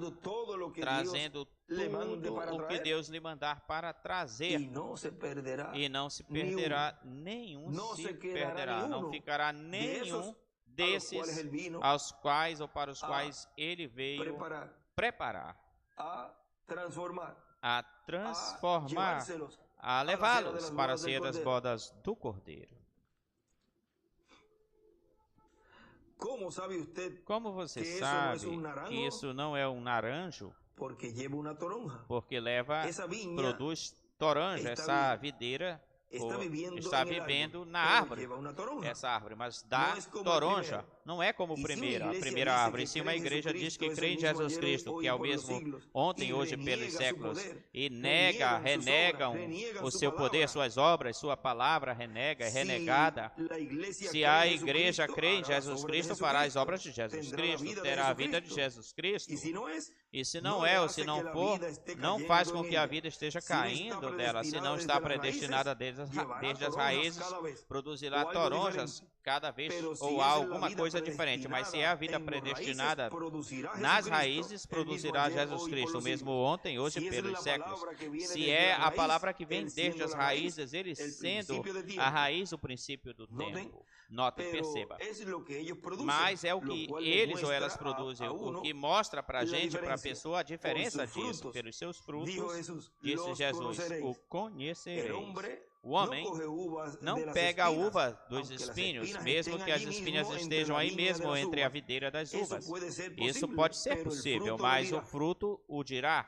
trazendo tudo o que Deus lhe mandar para trazer, e não se perderá nenhum, não ficará nenhum desses aos quais ou para os quais ele veio preparar, a transformar, a levá-los para ser das bodas do Cordeiro. Como você sabe que isso não é um naranjo? Porque produz toranja, essa videira está vivendo na árvore, essa árvore, mas dá toranja. Não é como a primeira árvore. Se uma igreja diz que crê em Jesus Cristo, que é o mesmo ontem, hoje, pelos séculos, e renegam o seu poder, suas obras, sua palavra renega, é renegada. Se a igreja crê em Jesus Cristo, fará as obras de Jesus Cristo, terá a vida de Jesus Cristo. E se não é, ou se não for, não faz com que a vida esteja caindo dela. Se não está predestinada desde as raízes, produzirá toronjas cada vez, ou alguma coisa diferente. Mas se é a vida predestinada nas raízes, produzirá Jesus Cristo, o mesmo ontem, hoje e pelos séculos. Se é a palavra que vem desde as raízes, ele sendo a raiz, o princípio do tempo. Notem, perceba. Mas é o que eles ou elas produzem, o que mostra para a gente, para a pessoa, a diferença disso. Pelos seus frutos, disse Jesus, o conhecereis. O homem não pega a uva dos espinhos, mesmo que as espinhas estejam aí mesmo entre a videira das uvas. Isso pode ser possível, mas o fruto o dirá.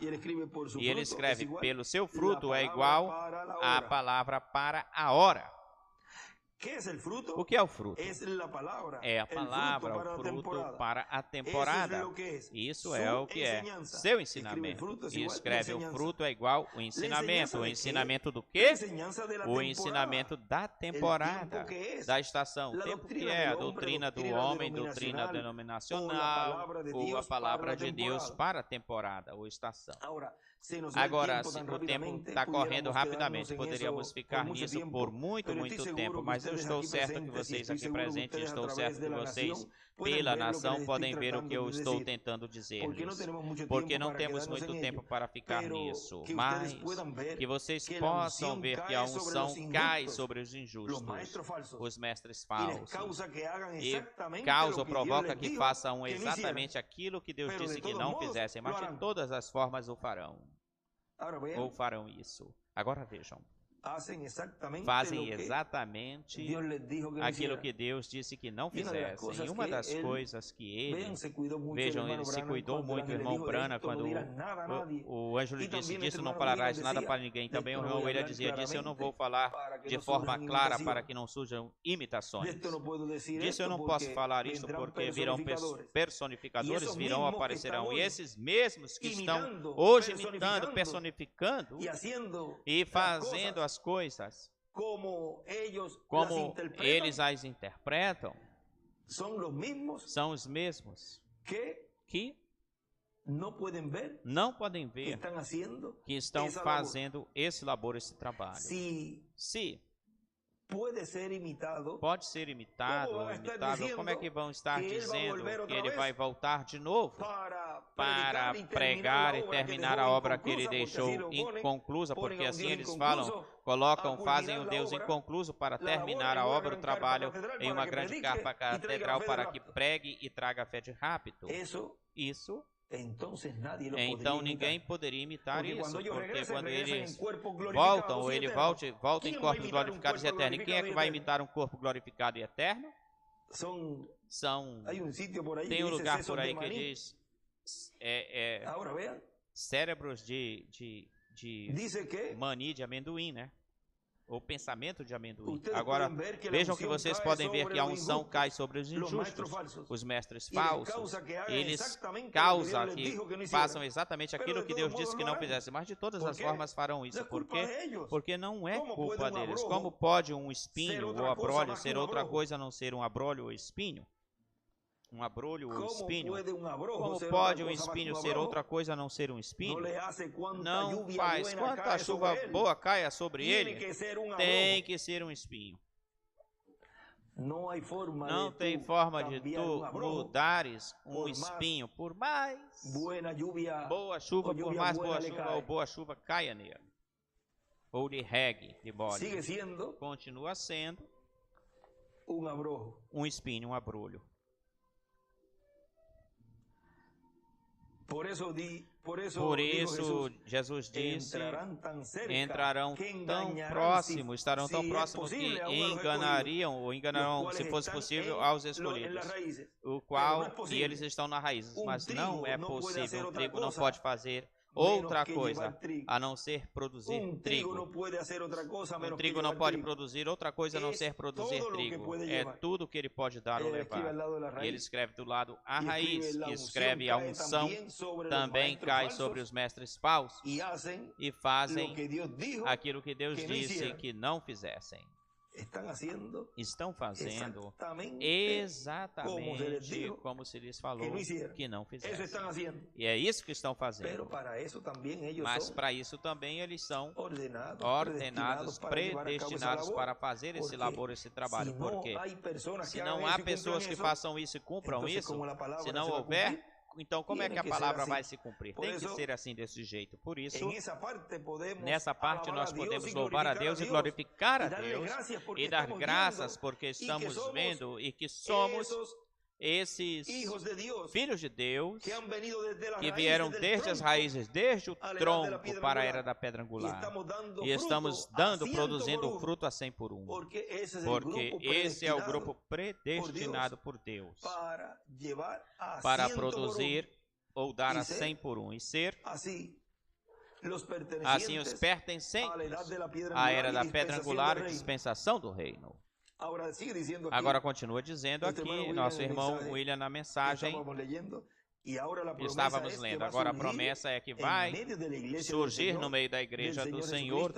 E ele escreve, pelo seu fruto é igual a palavra para a hora. O que é o fruto? É a palavra, o fruto para a temporada. Isso é o que é seu ensinamento. E escreve, o fruto é igual o ensinamento. O ensinamento do quê? O ensinamento da temporada, da estação. O tempo que é a doutrina do homem, doutrina denominacional, ou a palavra de Deus para a temporada ou estação. Agora, o tempo está correndo rapidamente, poderíamos ficar nisso por muito tempo, mas eu estou certo que vocês aqui presentes, estou certo que vocês, pela nação, podem ver o que eu estou tentando dizer-lhes, porque não temos muito tempo para ficar nisso, mas que vocês possam ver que a unção cai sobre os injustos, os mestres falsos, e causa ou provoca que façam exatamente aquilo que Deus disse que não fizessem, mas de todas as formas o farão. Ou farão isso. Agora vejam. Fazem exatamente aquilo que Deus disse que não fizessem. E uma das coisas que ele, vejam, ele se cuidou muito, o irmão Brana, quando o anjo lhe disse, disso não falarás nada para ninguém. Também o irmão William dizia, disso eu não vou falar de forma clara para que não surjam imitações. Disso eu não posso falar isso porque virão personificadores, virão, aparecerão. E esses mesmos que estão hoje imitando, personificando e fazendo as coisas como eles as interpretam, são os mesmos que não podem ver que estão fazendo esse labor, esse trabalho. Se pode ser imitado, como é que vão estar dizendo que ele vai voltar de novo para pregar e terminar a obra que ele deixou inconclusa? Porque assim eles falam, fazem o Deus inconcluso para terminar a obra, o trabalho em uma grande capa catedral para que pregue e traga a fé de rápido. Isso. Então ninguém poderia imitar isso, porque quando eles voltam, ou ele volta em corpos glorificados e eternos, quem é que vai imitar um corpo glorificado e eterno? Tem um lugar por aí que diz cérebros de mani de amendoim, né? Ou pensamento de amendoim. Agora, vejam que vocês podem ver que a unção cai sobre os injustos, os mestres falsos. Eles causam que façam exatamente aquilo que Deus disse que não fizessem, mas de todas as formas farão isso. Por quê? Porque não é culpa deles. Como pode um espinho ou abrolho ser outra coisa a não ser um abrolho ou espinho? Um abrolho ou espinho? Como pode um espinho ser outra coisa a não ser um espinho? Não faz. Quanto a chuva boa caia sobre ele, tem que ser um espinho. Não tem forma de tu mudares um espinho, por mais boa chuva, por mais boa chuva ou boa chuva caia nele, ou lhe regue, lhe molhe. Continua sendo um espinho, um abrolho. Por isso, Jesus disse, entrarão tão próximos, estarão tão próximos que enganarão, se fosse possível, aos escolhidos, e eles estão na raiz. Mas não é possível, o trigo não pode fazer outra coisa a não ser produzir trigo. Um trigo não pode produzir outra coisa a não ser produzir trigo. É tudo que ele pode dar ou levar. E ele escreve do lado a raiz, e escreve a unção, também cai sobre os mestres falsos e fazem aquilo que Deus disse que não fizessem. Estão fazendo exatamente como se lhes falou que não fizessem. E é isso que estão fazendo. Mas para isso também eles são ordenados, predestinados para fazer esse labor, esse trabalho. Porque se não há pessoas que façam isso e cumpram isso, se não houver, então como é que a palavra vai se cumprir? Tem que ser assim, desse jeito. Por isso, nessa parte nós podemos louvar a Deus e glorificar a Deus e dar graças porque estamos vendo e que somos esses filhos de Deus que vieram desde as raízes, desde o tronco para a era da pedra angular. E estamos produzindo fruto a 100 por 1. Porque esse é o grupo predestinado por Deus para produzir ou dar a 100 por 1 e ser assim os pertencentes à era da pedra angular e dispensação do reino. Agora continua dizendo aqui, nosso irmão William, na mensagem que estávamos lendo. Agora a promessa é que vai surgir no meio da igreja do Senhor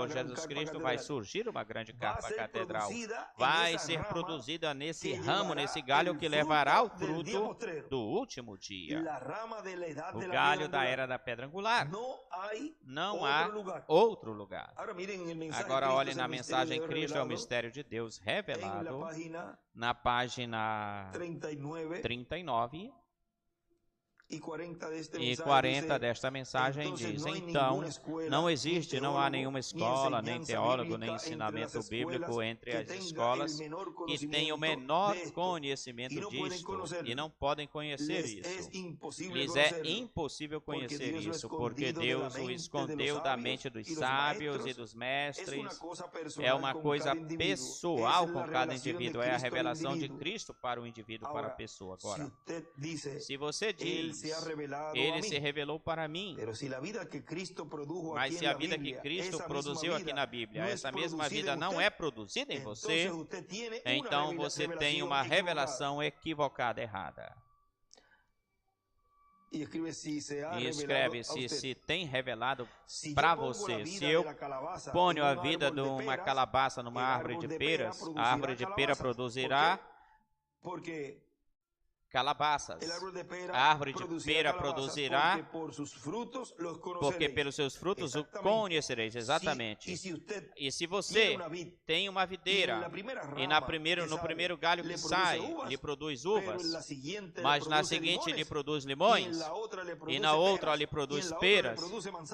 Jesus Cristo, vai surgir uma grande capa catedral. Vai ser produzida nesse ramo, nesse galho que levará o fruto do último dia. O galho da era da pedra angular. Não há outro lugar. Agora olhe na mensagem, Cristo é o mistério de Deus revelado, na página 39. E 40 desta mensagem diz: então, não existe, não há nenhuma escola, nem teólogo, nem ensinamento bíblico entre as escolas que tenham o menor conhecimento disto e não podem conhecer isso. Lhes é impossível conhecer isso, porque Deus o escondeu da mente dos sábios e dos mestres. É uma coisa pessoal com cada indivíduo, é a revelação de Cristo para o indivíduo, para a pessoa. Agora, se você diz, ele se revelou para mim, mas se a vida que Cristo produziu aqui na Bíblia, essa mesma vida não é produzida em você, então você tem uma revelação equivocada, errada. E escreve se tem revelado para você. Se eu ponho a vida de uma calabaça numa árvore de peras, a árvore de pera produzirá calabaças. A árvore de pera produzirá, porque pelos seus frutos o conhecereis. Exatamente. E se você tem uma videira e no primeiro galho que sai lhe produz uvas, mas na seguinte lhe produz limões, e na outra lhe produz peras,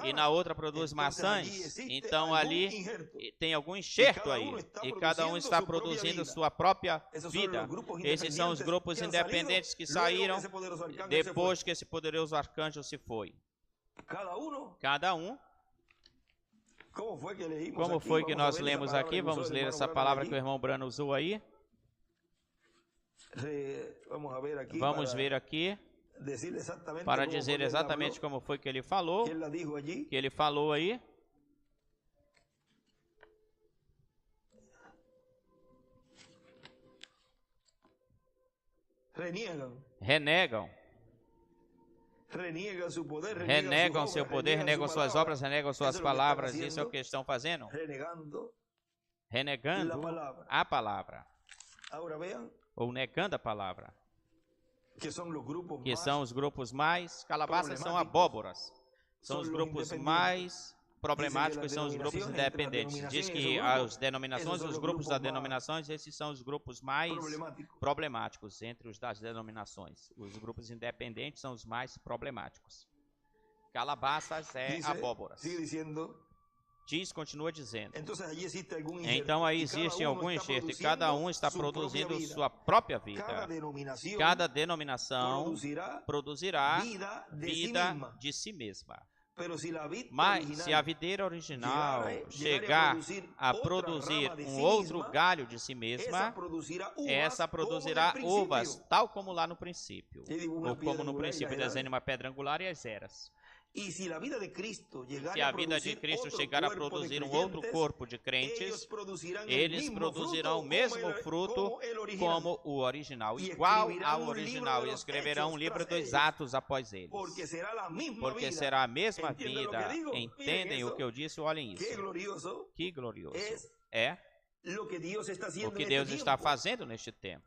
e na outra produz maçãs, então ali tem algum enxerto aí, e cada um está produzindo sua própria vida. Esses são os grupos independentes que saíram depois que esse poderoso arcanjo se foi. Cada um. Como foi que nós lemos aqui? Vamos ler essa palavra que o irmão Brano usou aí. Vamos ver aqui para dizer exatamente como foi que ele falou. Que ele falou aí. Renegam seu poder, renegam suas obras, renegam suas palavras. Isso é o que estão fazendo? Renegando a palavra. Ou negando a palavra. Que são os grupos mais... Calabaças são abóboras. São os grupos mais problemáticos, são os grupos independentes. Diz que as denominações, os grupos das denominações, esses são os grupos mais problemáticos entre os das denominações. Os grupos independentes são os mais problemáticos. Calabaças é abóboras. Continua dizendo. Então aí existe algum enxerto e cada um está produzindo sua própria vida. Cada denominação produzirá vida de si mesma. Mas se a videira original chegar a produzir um outro galho de si mesma, essa produzirá uvas, tal como lá no princípio. Ou como no princípio desenha uma pedra angular e as eras. Se a vida de Cristo chegar a produzir um outro corpo de crentes, eles produzirão o mesmo fruto como o original, igual ao original, e escreverão um livro dos Atos após eles. Porque será a mesma vida. Entendem o que eu disse? Olhem isso. Que glorioso. É o que Deus está fazendo neste tempo.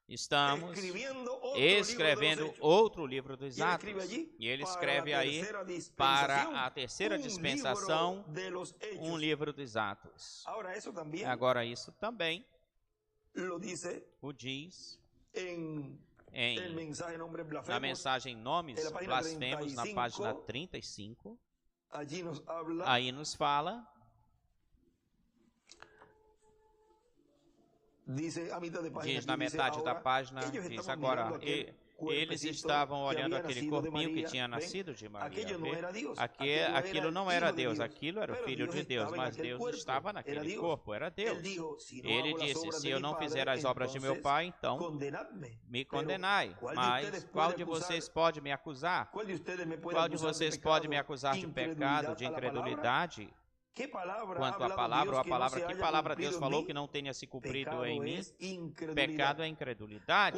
Estamos escrevendo outro livro dos Atos. E ele escreve aí, para a terceira dispensação, um livro dos Atos. Agora, isso também o diz na mensagem Nomes Blasfemos, na página 35. Aí nos fala... Diz na metade da página, diz agora, eles estavam olhando aquele corpinho que tinha nascido de Maria. Aquilo não era Deus, aquilo era o Filho de Deus, mas Deus estava naquele corpo, era Deus. Ele disse, se eu não fizer as obras de meu Pai, então me condenai. Mas qual de vocês pode me acusar? Qual de vocês pode me acusar de pecado, de incredulidade? Quanto à palavra, ou a palavra, que palavra Deus falou que não tenha se cumprido em mim? Pecado é incredulidade.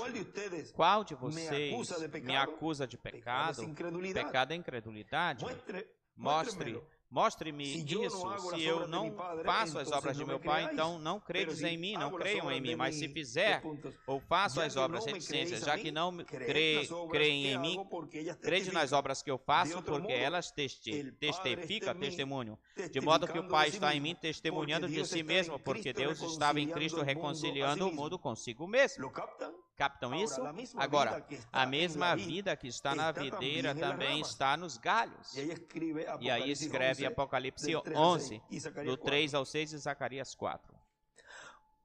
Qual de vocês me acusa de pecado? Pecado é incredulidade. Mostre-me isso. Se eu não faço as obras de meu Pai, então não credes em mim, não creiam em mim. Mas se fizer ou faço as obras, reticências, já que não creem em mim, crede nas obras que eu faço, porque elas testemunham. De modo que o Pai está em mim testemunhando de si mesmo, porque Deus estava em Cristo reconciliando o mundo consigo mesmo. Captam isso? Agora, a mesma vida que está na videira também está nos galhos. E aí escreve Apocalipse 11, do 3 ao 6 e Zacarias 4.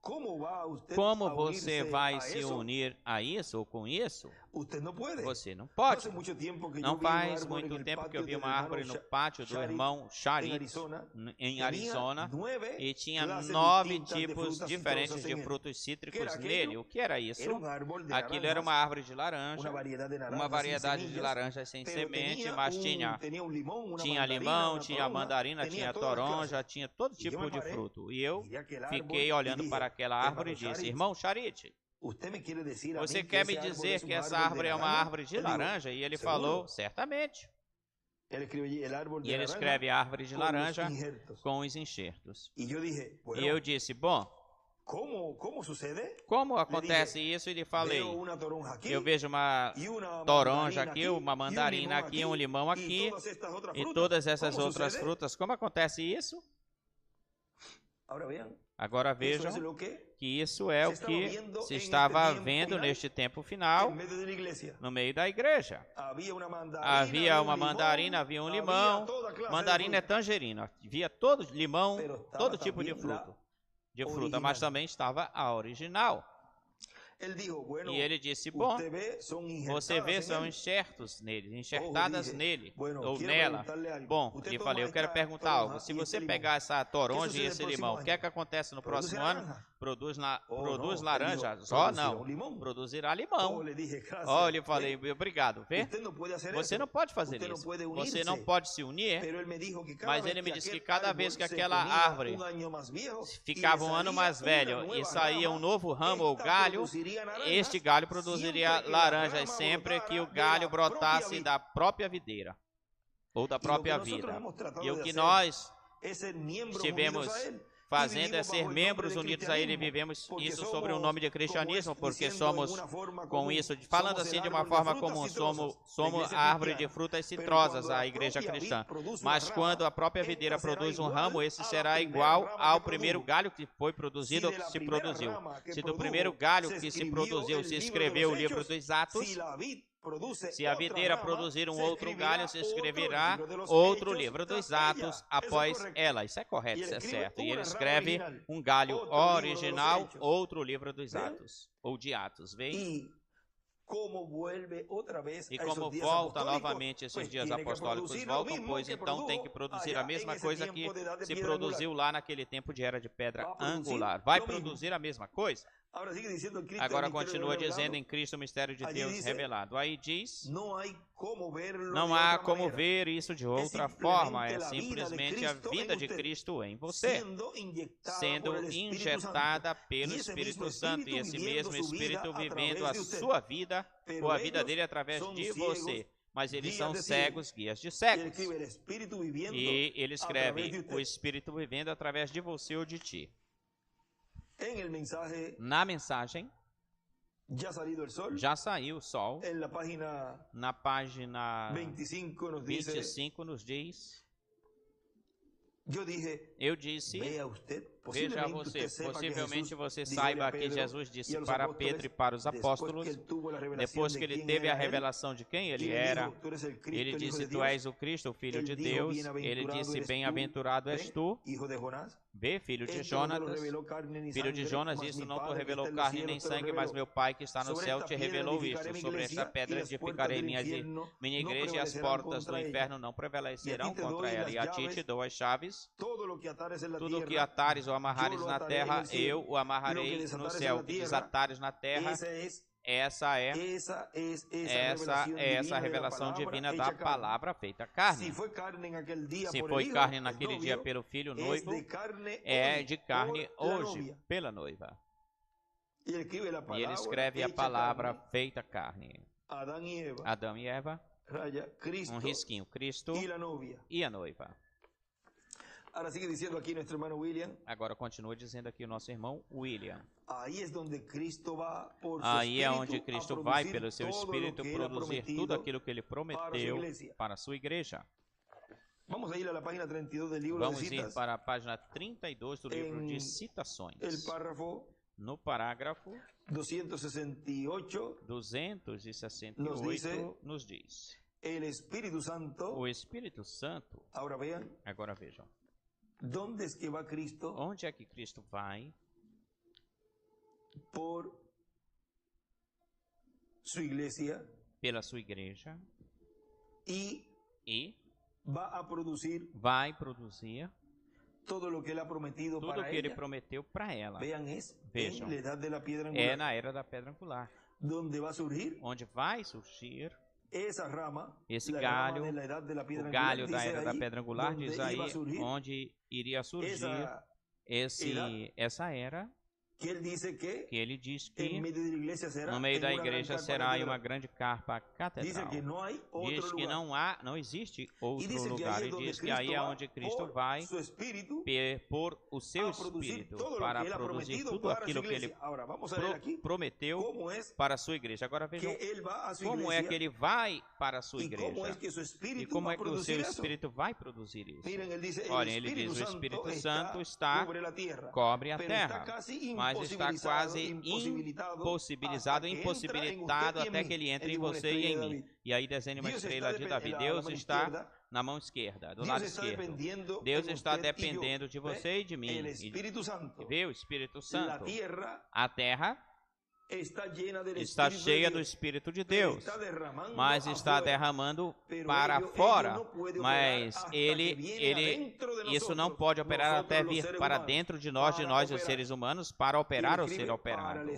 Como você vai se unir a isso ou com isso? Você não pode. Não faz muito tempo que eu vi uma árvore no pátio do irmão Charit, em Arizona, e tinha 9 tipos diferentes de frutos cítricos nele. O que era isso? Aquilo era uma árvore de laranja, uma variedade de laranjas sem semente, mas tinha limão, tinha mandarina, tinha toronja, tinha todo tipo de fruto. E eu fiquei olhando para aquela árvore e disse, irmão Charit, você quer me dizer que essa árvore é uma árvore de laranja? E ele falou, certamente. E ele escreve árvore de laranja com os enxertos. E eu disse, bom, Como acontece isso? E lhe falei, eu vejo uma toronja aqui, uma mandarina aqui, um limão aqui e todas essas outras frutas. Como acontece isso? Agora vejam que isso é o que se estava vendo neste tempo final no meio da igreja. Havia uma mandarina, havia um limão. Mandarina é tangerina. Havia todo limão, todo tipo de fruta, mas também estava a original. E ele disse, bom, você vê, são enxertadas nele, ou nela. Bom, lhe falei, eu quero perguntar algo. Se você pegar essa toronja e esse limão, o que é que acontece no próximo ano? Produz laranja? Só não, produzirá limão. Oh, eu lhe falei, obrigado. Vê? Você não pode fazer isso. Você não pode se unir. Mas ele me disse que cada vez que aquela árvore ficava um ano mais velho e saía um novo ramo ou galho, este galho produziria laranjas sempre que o galho brotasse da própria videira ou da própria vida. E o que nós estivemos fazendo é ser membros unidos a Ele. Vivemos isso sobre o nome de cristianismo, porque somos, com isso, falando assim de uma forma comum, somos a árvore de frutas citrosas, a igreja cristã. Mas quando a própria videira produz um ramo, esse será igual ao primeiro galho que foi produzido ou que se produziu. Se do primeiro galho que se produziu se escreveu o livro dos Atos, se a videira produzir um outro galho, se escreverá outro livro dos Atos após ela. Isso é correto, isso é certo. E ele escreve um galho original, outro livro dos Atos, ou de Atos, vem? E como volta novamente esses dias apostólicos voltam, pois então tem que produzir a mesma coisa que se produziu lá naquele tempo de era de pedra angular. Vai produzir a mesma coisa? Agora continua dizendo em Cristo o mistério de Deus revelado. Aí diz, não há como ver isso de outra forma, é simplesmente a vida de Cristo em você, sendo injetada pelo Espírito Santo, e esse mesmo Espírito vivendo a sua vida, ou a vida dele através de você. Mas eles são cegos, guias de cegos. E ele escreve, o Espírito vivendo através de você ou de ti. Na mensagem, já saiu o sol. Na página 25 nos diz, eu disse, veja você, possivelmente você saiba que Jesus disse para Pedro e para os apóstolos, depois que ele teve a revelação de quem ele era, ele disse, tu és o Cristo, o Filho de Deus. Ele disse, bem-aventurado és tu, vê, filho de Jonas, isso não te revelou carne nem sangue, mas meu Pai que está no céu te revelou isto. Sobre esta pedra edificarei minha igreja, e as portas do inferno não prevalecerão contra ela. E a ti te dou as chaves. Tudo o que atares ou amarrares na terra, eu o amarrarei no céu. O que desatares na terra, essa é a revelação divina da palavra feita carne. Se foi carne naquele dia pelo filho noivo, é de carne hoje pela noiva. E ele escreve a palavra feita carne. Adão e Eva, um risquinho, Cristo e a noiva. Agora continua dizendo aqui o nosso irmão William. Aí é onde Cristo vai, pelo seu Espírito, produzir tudo aquilo que ele prometeu para a sua igreja. Vamos ir para a página 32 do livro de Citações. No parágrafo 268 nos diz, o Espírito Santo, agora vejam, onde é que Cristo vai? Pela sua igreja, e vai produzir tudo o que ele prometeu para ela. Vejam, é na era da pedra angular, onde vai surgir esse galho, o galho da era da pedra angular, diz aí, onde iria surgir essa era que ele diz que no meio da igreja será uma grande carpa catedral. Diz que não existe outro lugar. E diz que aí é onde Cristo vai por o seu Espírito para produzir tudo aquilo que ele prometeu para a sua igreja. Agora vejam como é que ele vai para a sua igreja e como é que o seu Espírito vai produzir isso. Olhem, ele diz, o Espírito Santo cobre a terra, mas está quase impossibilitado até que ele entre em você e em mim. E aí desenha uma estrela de Davi. Deus está na mão esquerda, do lado esquerdo. Deus está dependendo de você e de mim. E vê o Espírito Santo. A terra está cheia do Espírito de Deus, mas está derramando para fora. Mas isso não pode operar até vir para dentro de nós os seres humanos, para operar ou ser operado.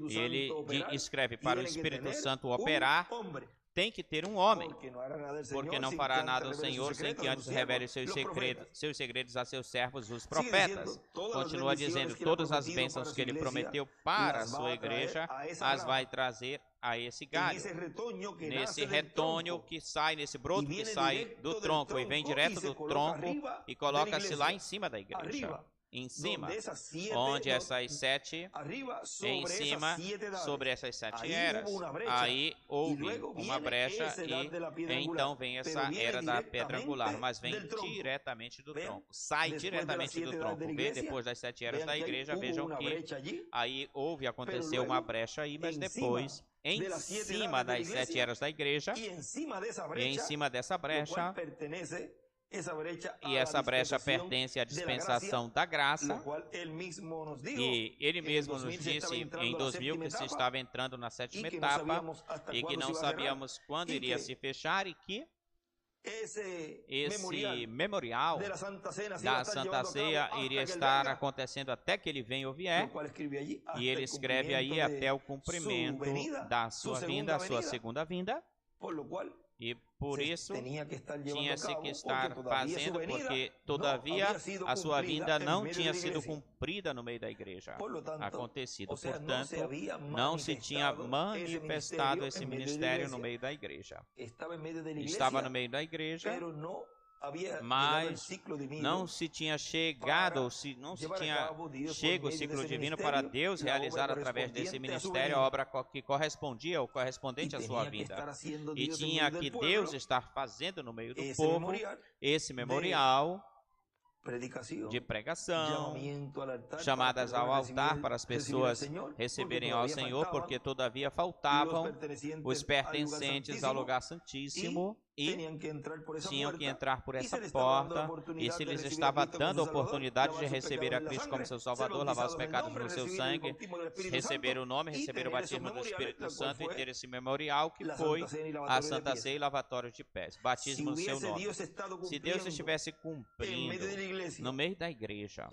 E ele escreve, para o Espírito Santo operar, tem que ter um homem, porque não fará nada o Senhor sem que antes revele seus segredos a seus servos, os profetas. Continua dizendo, todas as bênçãos que ele prometeu para a sua igreja, as vai trazer a esse galho, nesse retônio que sai, nesse broto que sai do tronco e vem direto do tronco e coloca-se lá em cima da igreja. Em cima, onde essas sete, em cima, sobre essas sete eras, aí houve uma brecha e então vem essa era da pedra angular, mas vem diretamente do tronco, sai diretamente do tronco. Vê, depois das 7 eras da igreja, vejam que aí aconteceu uma brecha aí, mas depois, em cima das 7 eras da igreja, e em cima dessa brecha, e essa brecha pertence à dispensação da graça, e ele mesmo nos disse em 2000 que se estava entrando na 7ª etapa e que não sabíamos quando iria se fechar e que esse memorial da Santa Ceia iria estar acontecendo até que ele venha ou vier, e ele escreve aí até o cumprimento da sua vinda, a sua segunda vinda. E por isso tinha-se que estar fazendo, porque todavia a sua vinda não tinha sido cumprida no meio da igreja, acontecido. Portanto, não se tinha manifestado esse ministério no meio da igreja. Estava no meio da igreja, mas não se tinha chegado, não se tinha chego o ciclo divino para Deus realizar através desse ministério a obra que correspondia ou correspondente à sua vida. E tinha que Deus estar fazendo no meio do povo esse memorial de pregação, chamadas ao altar para as pessoas receberem ao Senhor, porque todavia faltavam os pertencentes ao lugar santíssimo e tinham que entrar por essa porta, e se lhes estava dando a oportunidade de receber a Cristo como seu Salvador, lavar os pecados no seu sangue, receber o nome, receber o batismo do Espírito Santo e ter esse memorial que foi a Santa Ceia e lavatório de pés, batismo no seu nome. Se Deus estivesse cumprindo no meio da igreja,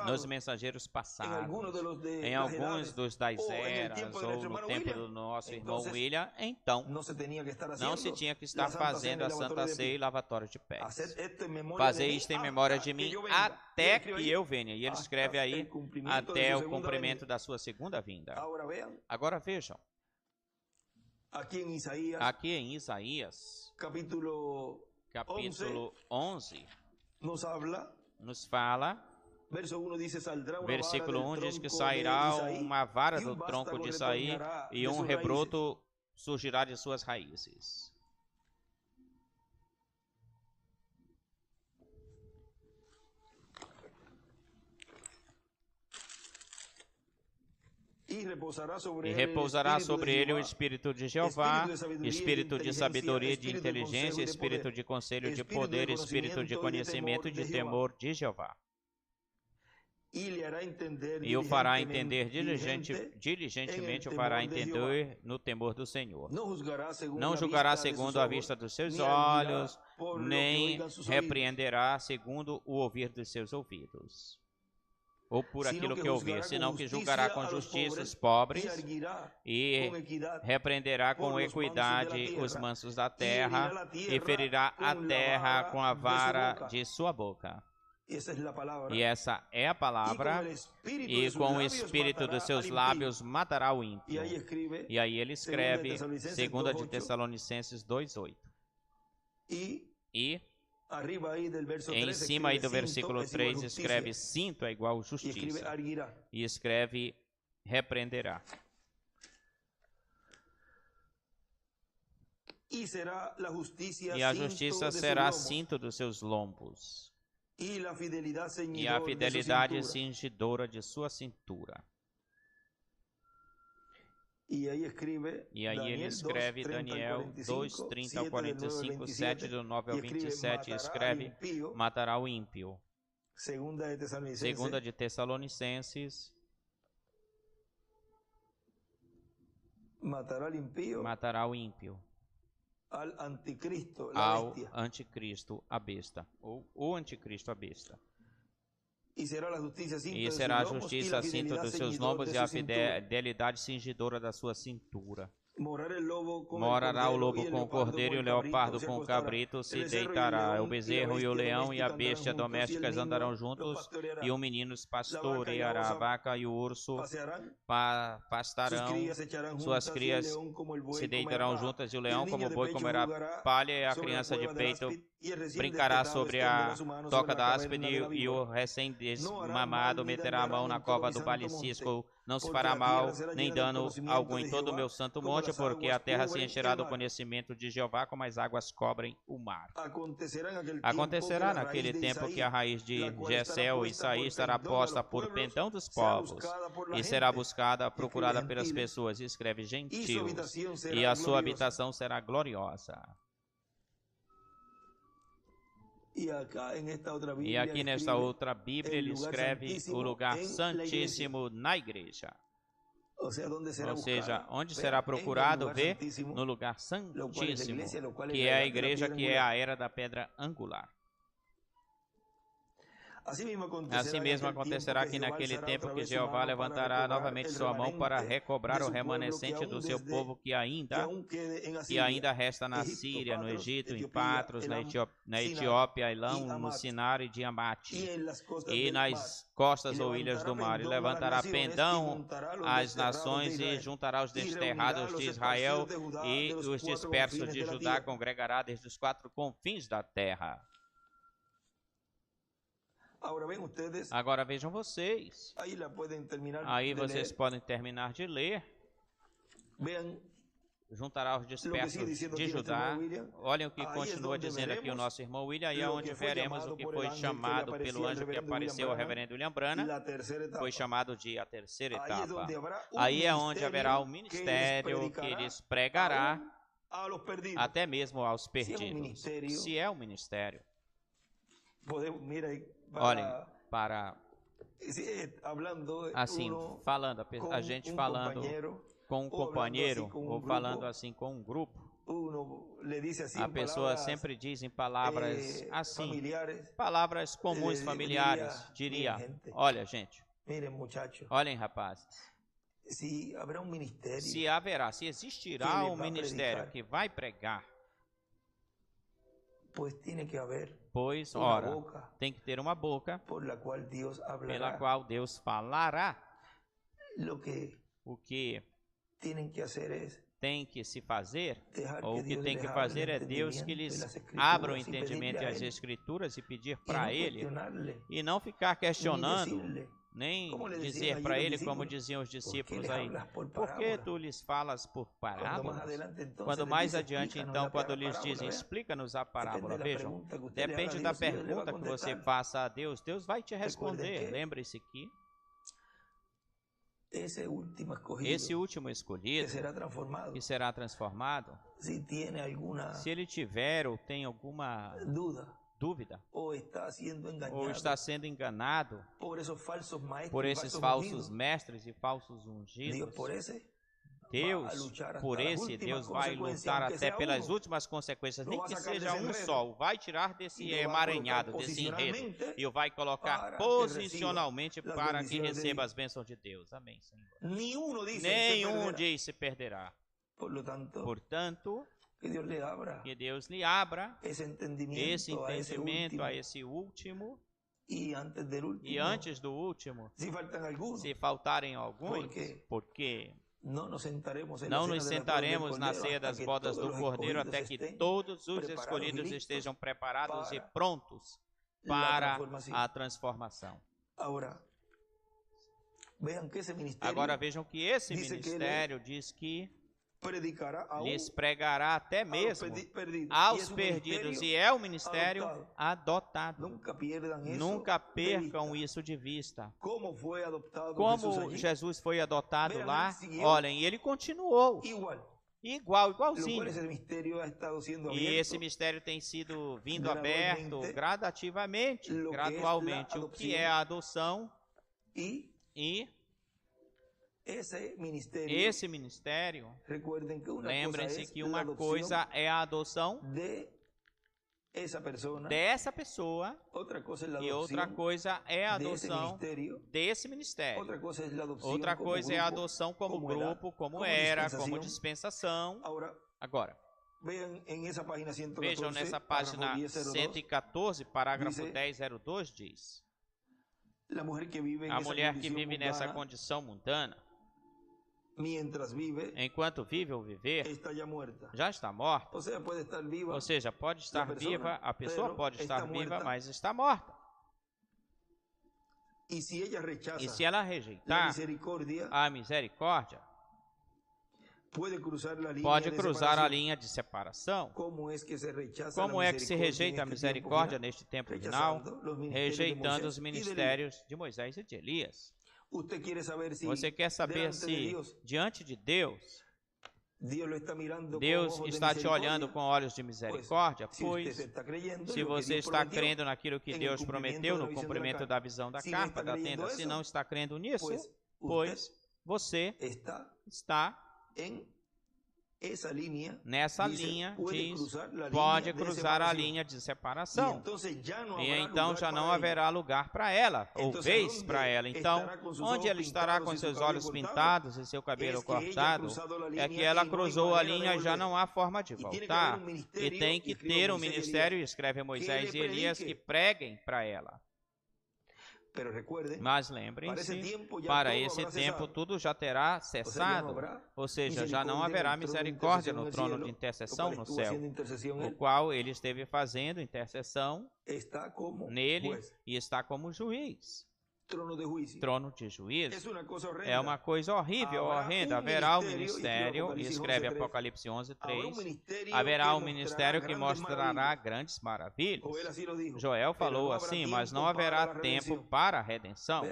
nos mensageiros passados, em alguns das eras, ou no tempo do nosso irmão William, então não se tinha que estar fazendo a Santa Ceia e lavatório de pés. Fazer isto em memória de mim até que eu venha. E ele escreve aí, até o cumprimento da sua segunda vinda. Agora vejam, aqui em Isaías, capítulo 11, nos fala, versículo 1 diz que sairá uma vara do tronco de Isaí e um rebroto surgirá de suas raízes. E repousará sobre ele o Espírito de Jeová, Espírito de sabedoria e de inteligência, Espírito de conselho, de poder, Espírito de conhecimento e de temor de Jeová. E o fará entender diligentemente, o fará entender no temor do Senhor. Não julgará segundo a vista dos seus olhos, nem repreenderá segundo o ouvir dos seus ouvidos, ou por aquilo que ouvir, senão que julgará com justiça os pobres e repreenderá com equidade os mansos da terra e ferirá a terra com a vara de sua boca. E essa é a palavra, e com o espírito dos seus lábios matará o ímpio. E aí ele escreve 2 de Tessalonicenses 2:8. E em cima aí do versículo 3 escreve: cinto é igual justiça. E escreve: repreenderá. E a justiça será cinto dos seus lombos, e a fidelidade cingidora de sua cintura. E aí ele escreve Daniel 2:30 ao 45, 7 do 9 ao 27, e escreve: matará o ímpio. 2 de Tessalonicenses, matará o ímpio. Ao anticristo, a besta, ou o anticristo, a besta. E será a justiça cinto dos seus lombos e a fidelidade cingidora da sua cintura. Morará o lobo com o cordeiro e o leopardo com o cabrito se deitará. O bezerro e o leão e a besta domésticas andarão juntos, e o menino pastoreará a vaca, e o urso pastarão. Suas crias se deitarão juntas, e o leão como o boi comerá palha, e a criança de peito brincará sobre a toca da áspide, e o recém-desmamado meterá a mão na cova do balicisco. Não se fará mal nem dano algum em todo o meu santo monte, porque a terra se encherá do conhecimento de Jeová, como as águas cobrem o mar. Acontecerá naquele tempo que a raiz de Jessé ou Isaí estará posta por pendão dos povos, e será buscada, procurada pelas pessoas, e escreve gentios, e a sua habitação será gloriosa. E aqui nesta outra Bíblia ele escreve o lugar santíssimo na igreja. Ou seja, onde será procurado ver? No lugar santíssimo, que é a igreja, que é a era da pedra angular. Assim mesmo acontecerá que naquele tempo que Jeová levantará novamente sua mão para recobrar o remanescente do seu povo que ainda resta na Síria, no Egito, em Patros, na Etiópia, Elão, no Sinar e Diamate, e nas costas ou ilhas do mar. E levantará pendão às nações, e juntará os desterrados de Israel, e os dispersos de Judá congregará desde os 4 confins da terra. Agora vejam vocês. Aí vocês podem terminar de ler. Juntará os dispersos de Judá. Olhem o que continua dizendo aqui o nosso irmão William. Aí é onde veremos o que foi chamado pelo anjo que apareceu ao reverendo William Branham. Foi chamado de a terceira etapa. Aí é onde haverá o ministério que lhes pregará até mesmo aos perdidos. Se é o ministério. Olhem, para assim, falando, a gente falando com um companheiro, ou falando assim com um grupo, a pessoa sempre diz em palavras assim, palavras comuns, familiares, diria: olha, gente, olhem, rapazes, se existirá um ministério que vai pregar, pois, ora, tem que ter uma boca pela qual Deus falará. O que tem que se fazer, ou o que tem que fazer é Deus que lhes abra o entendimento e as Escrituras, e pedir para Ele, e não ficar questionando, nem dizer para ele, como diziam os discípulos aí: por que tu lhes falas por parábolas? Quando mais adiante, então, quando lhes dizem: explica-nos a parábola, vejam, depende da pergunta que você faça a Deus, Deus vai te responder. Lembre-se que esse último escolhido, que será transformado, se ele tiver ou tem alguma dúvida, ou está sendo enganado por esses falsos mestres e falsos ungidos, Deus vai lutar até pelas últimas consequências, nem que seja um só, vai tirar desse emaranhado, desse enredo, e o vai colocar posicionalmente para que receba as bênçãos de Deus. Amém, Senhor. Nenhum diz se perderá. Portanto, que Deus lhe abra esse entendimento a esse último E antes do último, se faltarem alguns, porque não nos sentaremos na ceia das bodas do Cordeiro até que todos os escolhidos estejam preparados e prontos para a transformação. Agora vejam que esse ministério diz que lhes pregará até mesmo aos perdidos, e é o ministério adotado. Nunca percam isso de vista. Como Jesus foi adotado lá, olhem, ele continuou igualzinho. E esse mistério tem sido vindo aberto gradativamente, gradualmente. O que é a adoção e esse ministério, lembrem-se que uma coisa é a adoção dessa pessoa e outra coisa é a adoção desse ministério. Outra coisa é a adoção como grupo, como era, como dispensação. Agora, vejam nessa página 114, parágrafo 1002 diz: a mulher que vive nessa condição mundana, enquanto vive ou viver, já está morta. Ou seja, pode estar viva, a pessoa pode estar viva, mas está morta. E se ela rejeitar a misericórdia, pode cruzar a linha de separação. Como é que se rejeita a misericórdia neste tempo final? Rejeitando os ministérios de Moisés e de Elias. Você quer saber se, diante de Deus, Deus está te olhando com olhos de misericórdia? Pois, se você está crendo naquilo que Deus prometeu, no cumprimento da visão da capa, da tenda, se não está crendo nisso, pois você está nessa linha, pode cruzar a linha de separação. E então já não haverá lugar para ela, ou vez para ela. Então, onde ela estará com seus olhos pintados e seu cabelo cortado, é que ela cruzou a linha e já não há forma de voltar. E tem que ter um ministério, escreve Moisés e Elias, que preguem para ela. Mas lembrem-se, para esse tempo tudo já terá cessado, ou seja, já não haverá misericórdia no trono de intercessão no céu, o qual ele esteve fazendo intercessão nele e está como juiz. Trono de juízo é uma coisa horrível, horrenda. Haverá o ministério, escreve Apocalipse 11:3, haverá um ministério que mostrará grandes maravilhas. Joel falou assim, mas não haverá tempo para a redenção.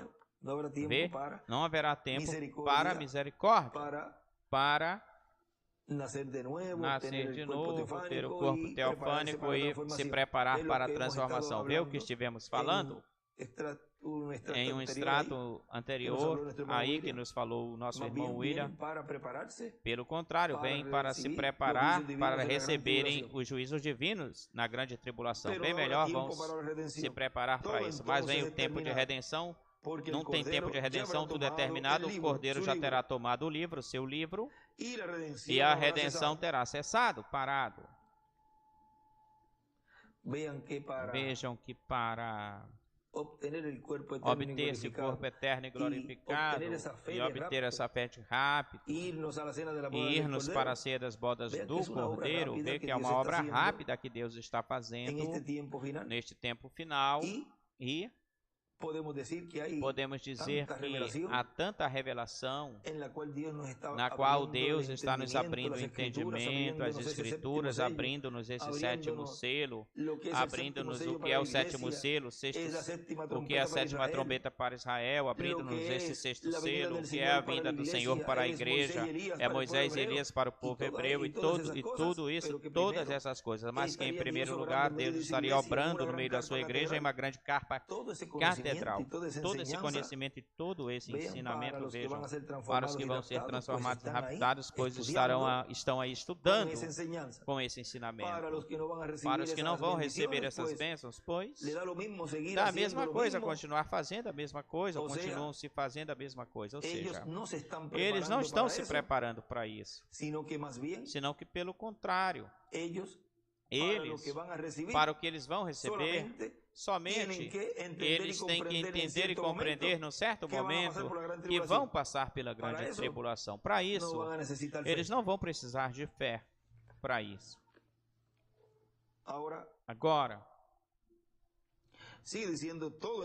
Vê? Não haverá tempo para a misericórdia, para nascer de novo, ter o corpo teofânico e se preparar para a transformação. Vê o que estivemos falando? Em um extrato anterior, aí que nos falou o nosso irmão William, pelo contrário, vem para se preparar para receberem os juízos divinos na grande tribulação. Bem melhor vão se preparar para isso. Mas vem o tempo de redenção. Não tem tempo de redenção, tudo é terminado. O Cordeiro já terá tomado o livro, seu livro, e a redenção terá cessado, parado. Vejam que para obter esse corpo eterno e glorificado e obter essa fé rápida e irmos para a ceia das bodas do Cordeiro, ver que é uma obra rápida que Deus está fazendo neste tempo final e podemos dizer que há tanta revelação na qual Deus está nos abrindo o entendimento, as Escrituras, abrindo-nos esse sétimo selo, abrindo-nos o que é o sétimo selo, o que é a sétima trombeta para Israel, abrindo-nos esse sexto selo, o que é a vinda do Senhor para a igreja, é Moisés e Elias para o povo hebreu e tudo isso, todas essas coisas, mas que em primeiro lugar Deus estaria obrando no meio da sua igreja em uma grande catedral. Todo esse conhecimento e todo esse ensinamento, vejam, para os que vão ser transformados e raptados, pois estão aí estudando com esse ensinamento. Para os que não vão receber essas bênçãos, pois dá a mesma coisa, continuar fazendo a mesma coisa, ou continuam se fazendo a mesma coisa. Ou seja, eles não estão se preparando para isso, senão que pelo contrário, para o que eles vão receber, somente eles têm que entender e compreender num certo momento que vão passar pela grande tribulação. Para isso, eles não vão precisar de fé para isso. Agora,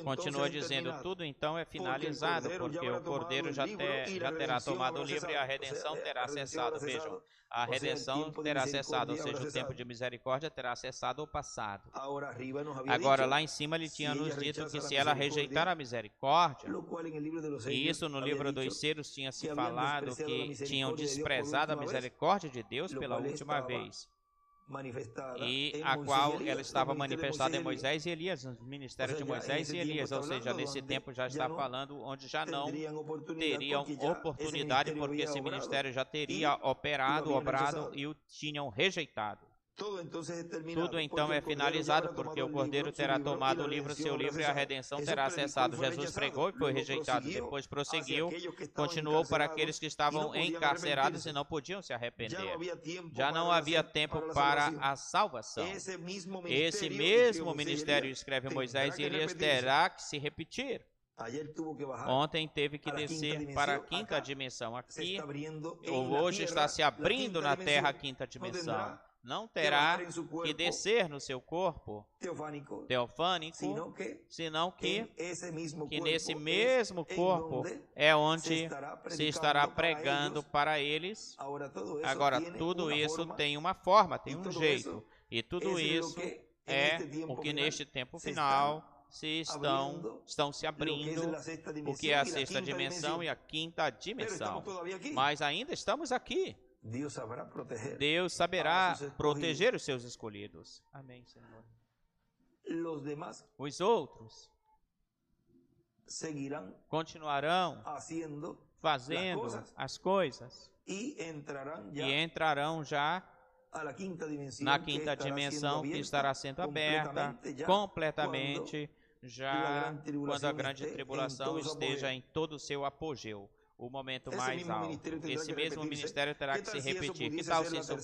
continua dizendo, tudo então é finalizado, porque o Cordeiro já terá tomado o livro e a redenção terá cessado. Vejam, a redenção terá cessado, ou seja, o tempo de misericórdia terá cessado ou passado. Agora, lá em cima, ele tinha nos dito que se ela rejeitar a misericórdia, e isso no livro dos Selos tinha se falado que tinham desprezado a misericórdia de Deus pela última vez, e a qual ela estava manifestada em Moisés e Elias, no ministério de Moisés e Elias, ou seja, nesse tempo já está falando onde já não teriam oportunidade, porque esse ministério já teria obrado e o tinham rejeitado. Tudo então é finalizado, porque o Cordeiro terá tomado o livro, seu livro, e a redenção terá cessado. Jesus pregou e foi rejeitado, depois prosseguiu, continuou para aqueles que estavam encarcerados e não podiam se arrepender. Já não havia tempo para a salvação. Esse mesmo ministério, escreve Moisés e Elias, terá que se repetir. Ontem teve que descer para a quinta dimensão. Aqui, hoje está se abrindo na terra a quinta dimensão. Não terá que descer no seu corpo teofânico, senão que nesse mesmo corpo é onde se estará pregando para eles. Agora, tudo isso tem uma forma, tem um jeito, e tudo isso é o que neste tempo final estão se abrindo, o que é a sexta dimensão e a quinta dimensão. Mas ainda estamos aqui. Deus saberá proteger os seus escolhidos. Amém, Senhor. Os outros continuarão fazendo as coisas e entrarão já na quinta dimensão, que estará sendo aberta completamente já quando a grande tribulação esteja em todo o seu apogeu. O momento mais alto. Esse mesmo ministério terá que se repetir. Que tal se isso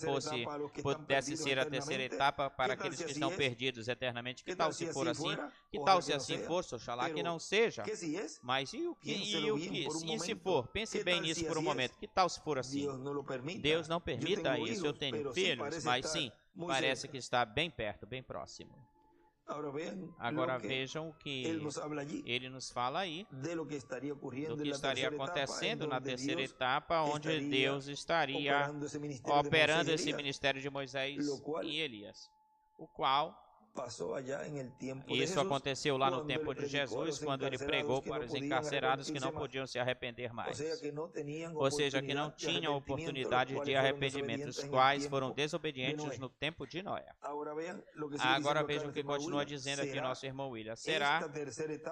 pudesse ser a terceira etapa para aqueles que estão perdidos eternamente? Que tal se for assim? Que tal se assim fosse? Oxalá que não seja. Mas e o que? E se for? Pense bem nisso por um momento. Que tal se for assim? Deus não permita isso. Eu tenho filhos, mas sim, parece que está bem perto, bem próximo. Agora vejam o que ele nos fala aí, do que estaria acontecendo na terceira etapa, onde Deus estaria operando esse ministério de Moisés e Elias, o qual isso aconteceu lá no tempo de Jesus, quando ele pregou para os encarcerados que não podiam se arrepender mais. Ou seja, que não tinham oportunidade de arrependimento, os quais foram desobedientes no tempo de Noé. Agora vejam o que continua dizendo aqui nosso irmão William.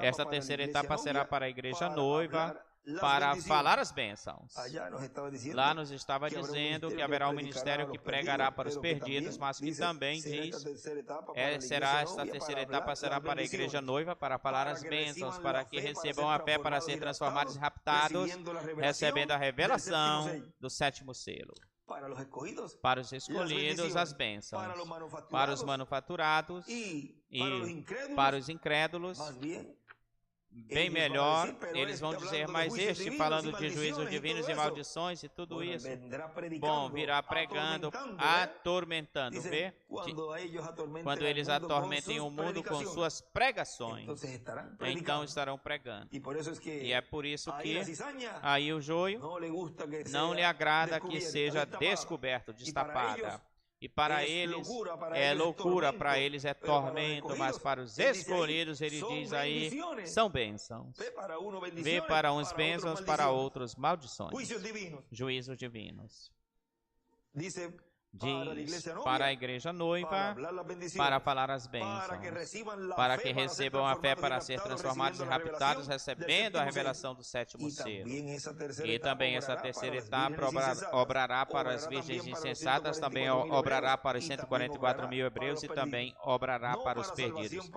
Esta terceira etapa será para a igreja noiva, para falar as bênçãos. Lá nos estava dizendo que haverá um ministério que pregará para os perdidos, mas que também diz, esta terceira etapa será para a igreja noiva, para falar as bênçãos, para que recebam a fé para ser transformados e raptados, recebendo a revelação do sétimo selo. Para os escolhidos, as bênçãos. Para os manufaturados e para os incrédulos, bem melhor, eles vão dizer, mas este, falando de juízos divinos e maldições e tudo isso, bom, virá pregando, atormentando, vê? Quando eles atormentem o mundo com suas pregações, então estarão pregando. E é por isso que aí o joio não lhe agrada que seja descoberto, destapada. E para eles é loucura, para eles é tormento, mas para os escolhidos, ele diz aí, são bênçãos. Vê para uns bênçãos, para outros maldições. Juízos divinos. Diz para a igreja noiva, para falar as bênçãos, para que recebam a fé para ser transformados e raptados, recebendo a revelação do sétimo selo. E também essa terceira etapa obrará para as virgens insensatas, também obrará para os 144 mil hebreus e também obrará para os perdidos.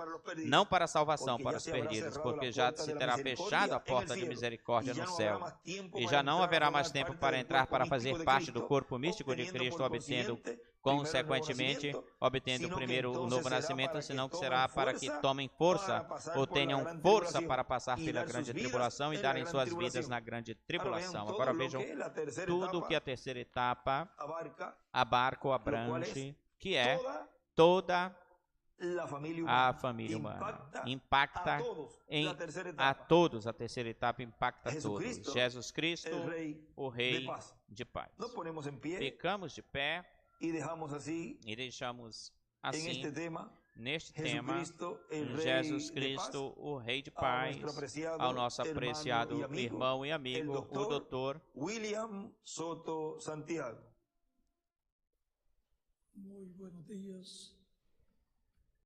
Não para a salvação, para os perdidos, porque já se terá fechado a porta de misericórdia no céu. E já não haverá mais tempo para entrar para fazer parte do corpo místico de Cristo, obtendo consequentemente, obtendo primeiro o novo nascimento, senão que será para que tomem força ou tenham força para passar pela grande tribulação e darem suas vidas na grande tribulação. Agora vejam tudo que a terceira etapa abarca ou abrange, que é toda a família humana. Impacta a todos, a terceira etapa impacta a todos. Jesus Cristo, o Rei de paz. Ficamos de pé e deixamos assim, neste tema, Jesus Cristo, o Rei de paz, ao nosso apreciado irmão e amigo, o Dr. William Soto Santiago. Muy buenos días.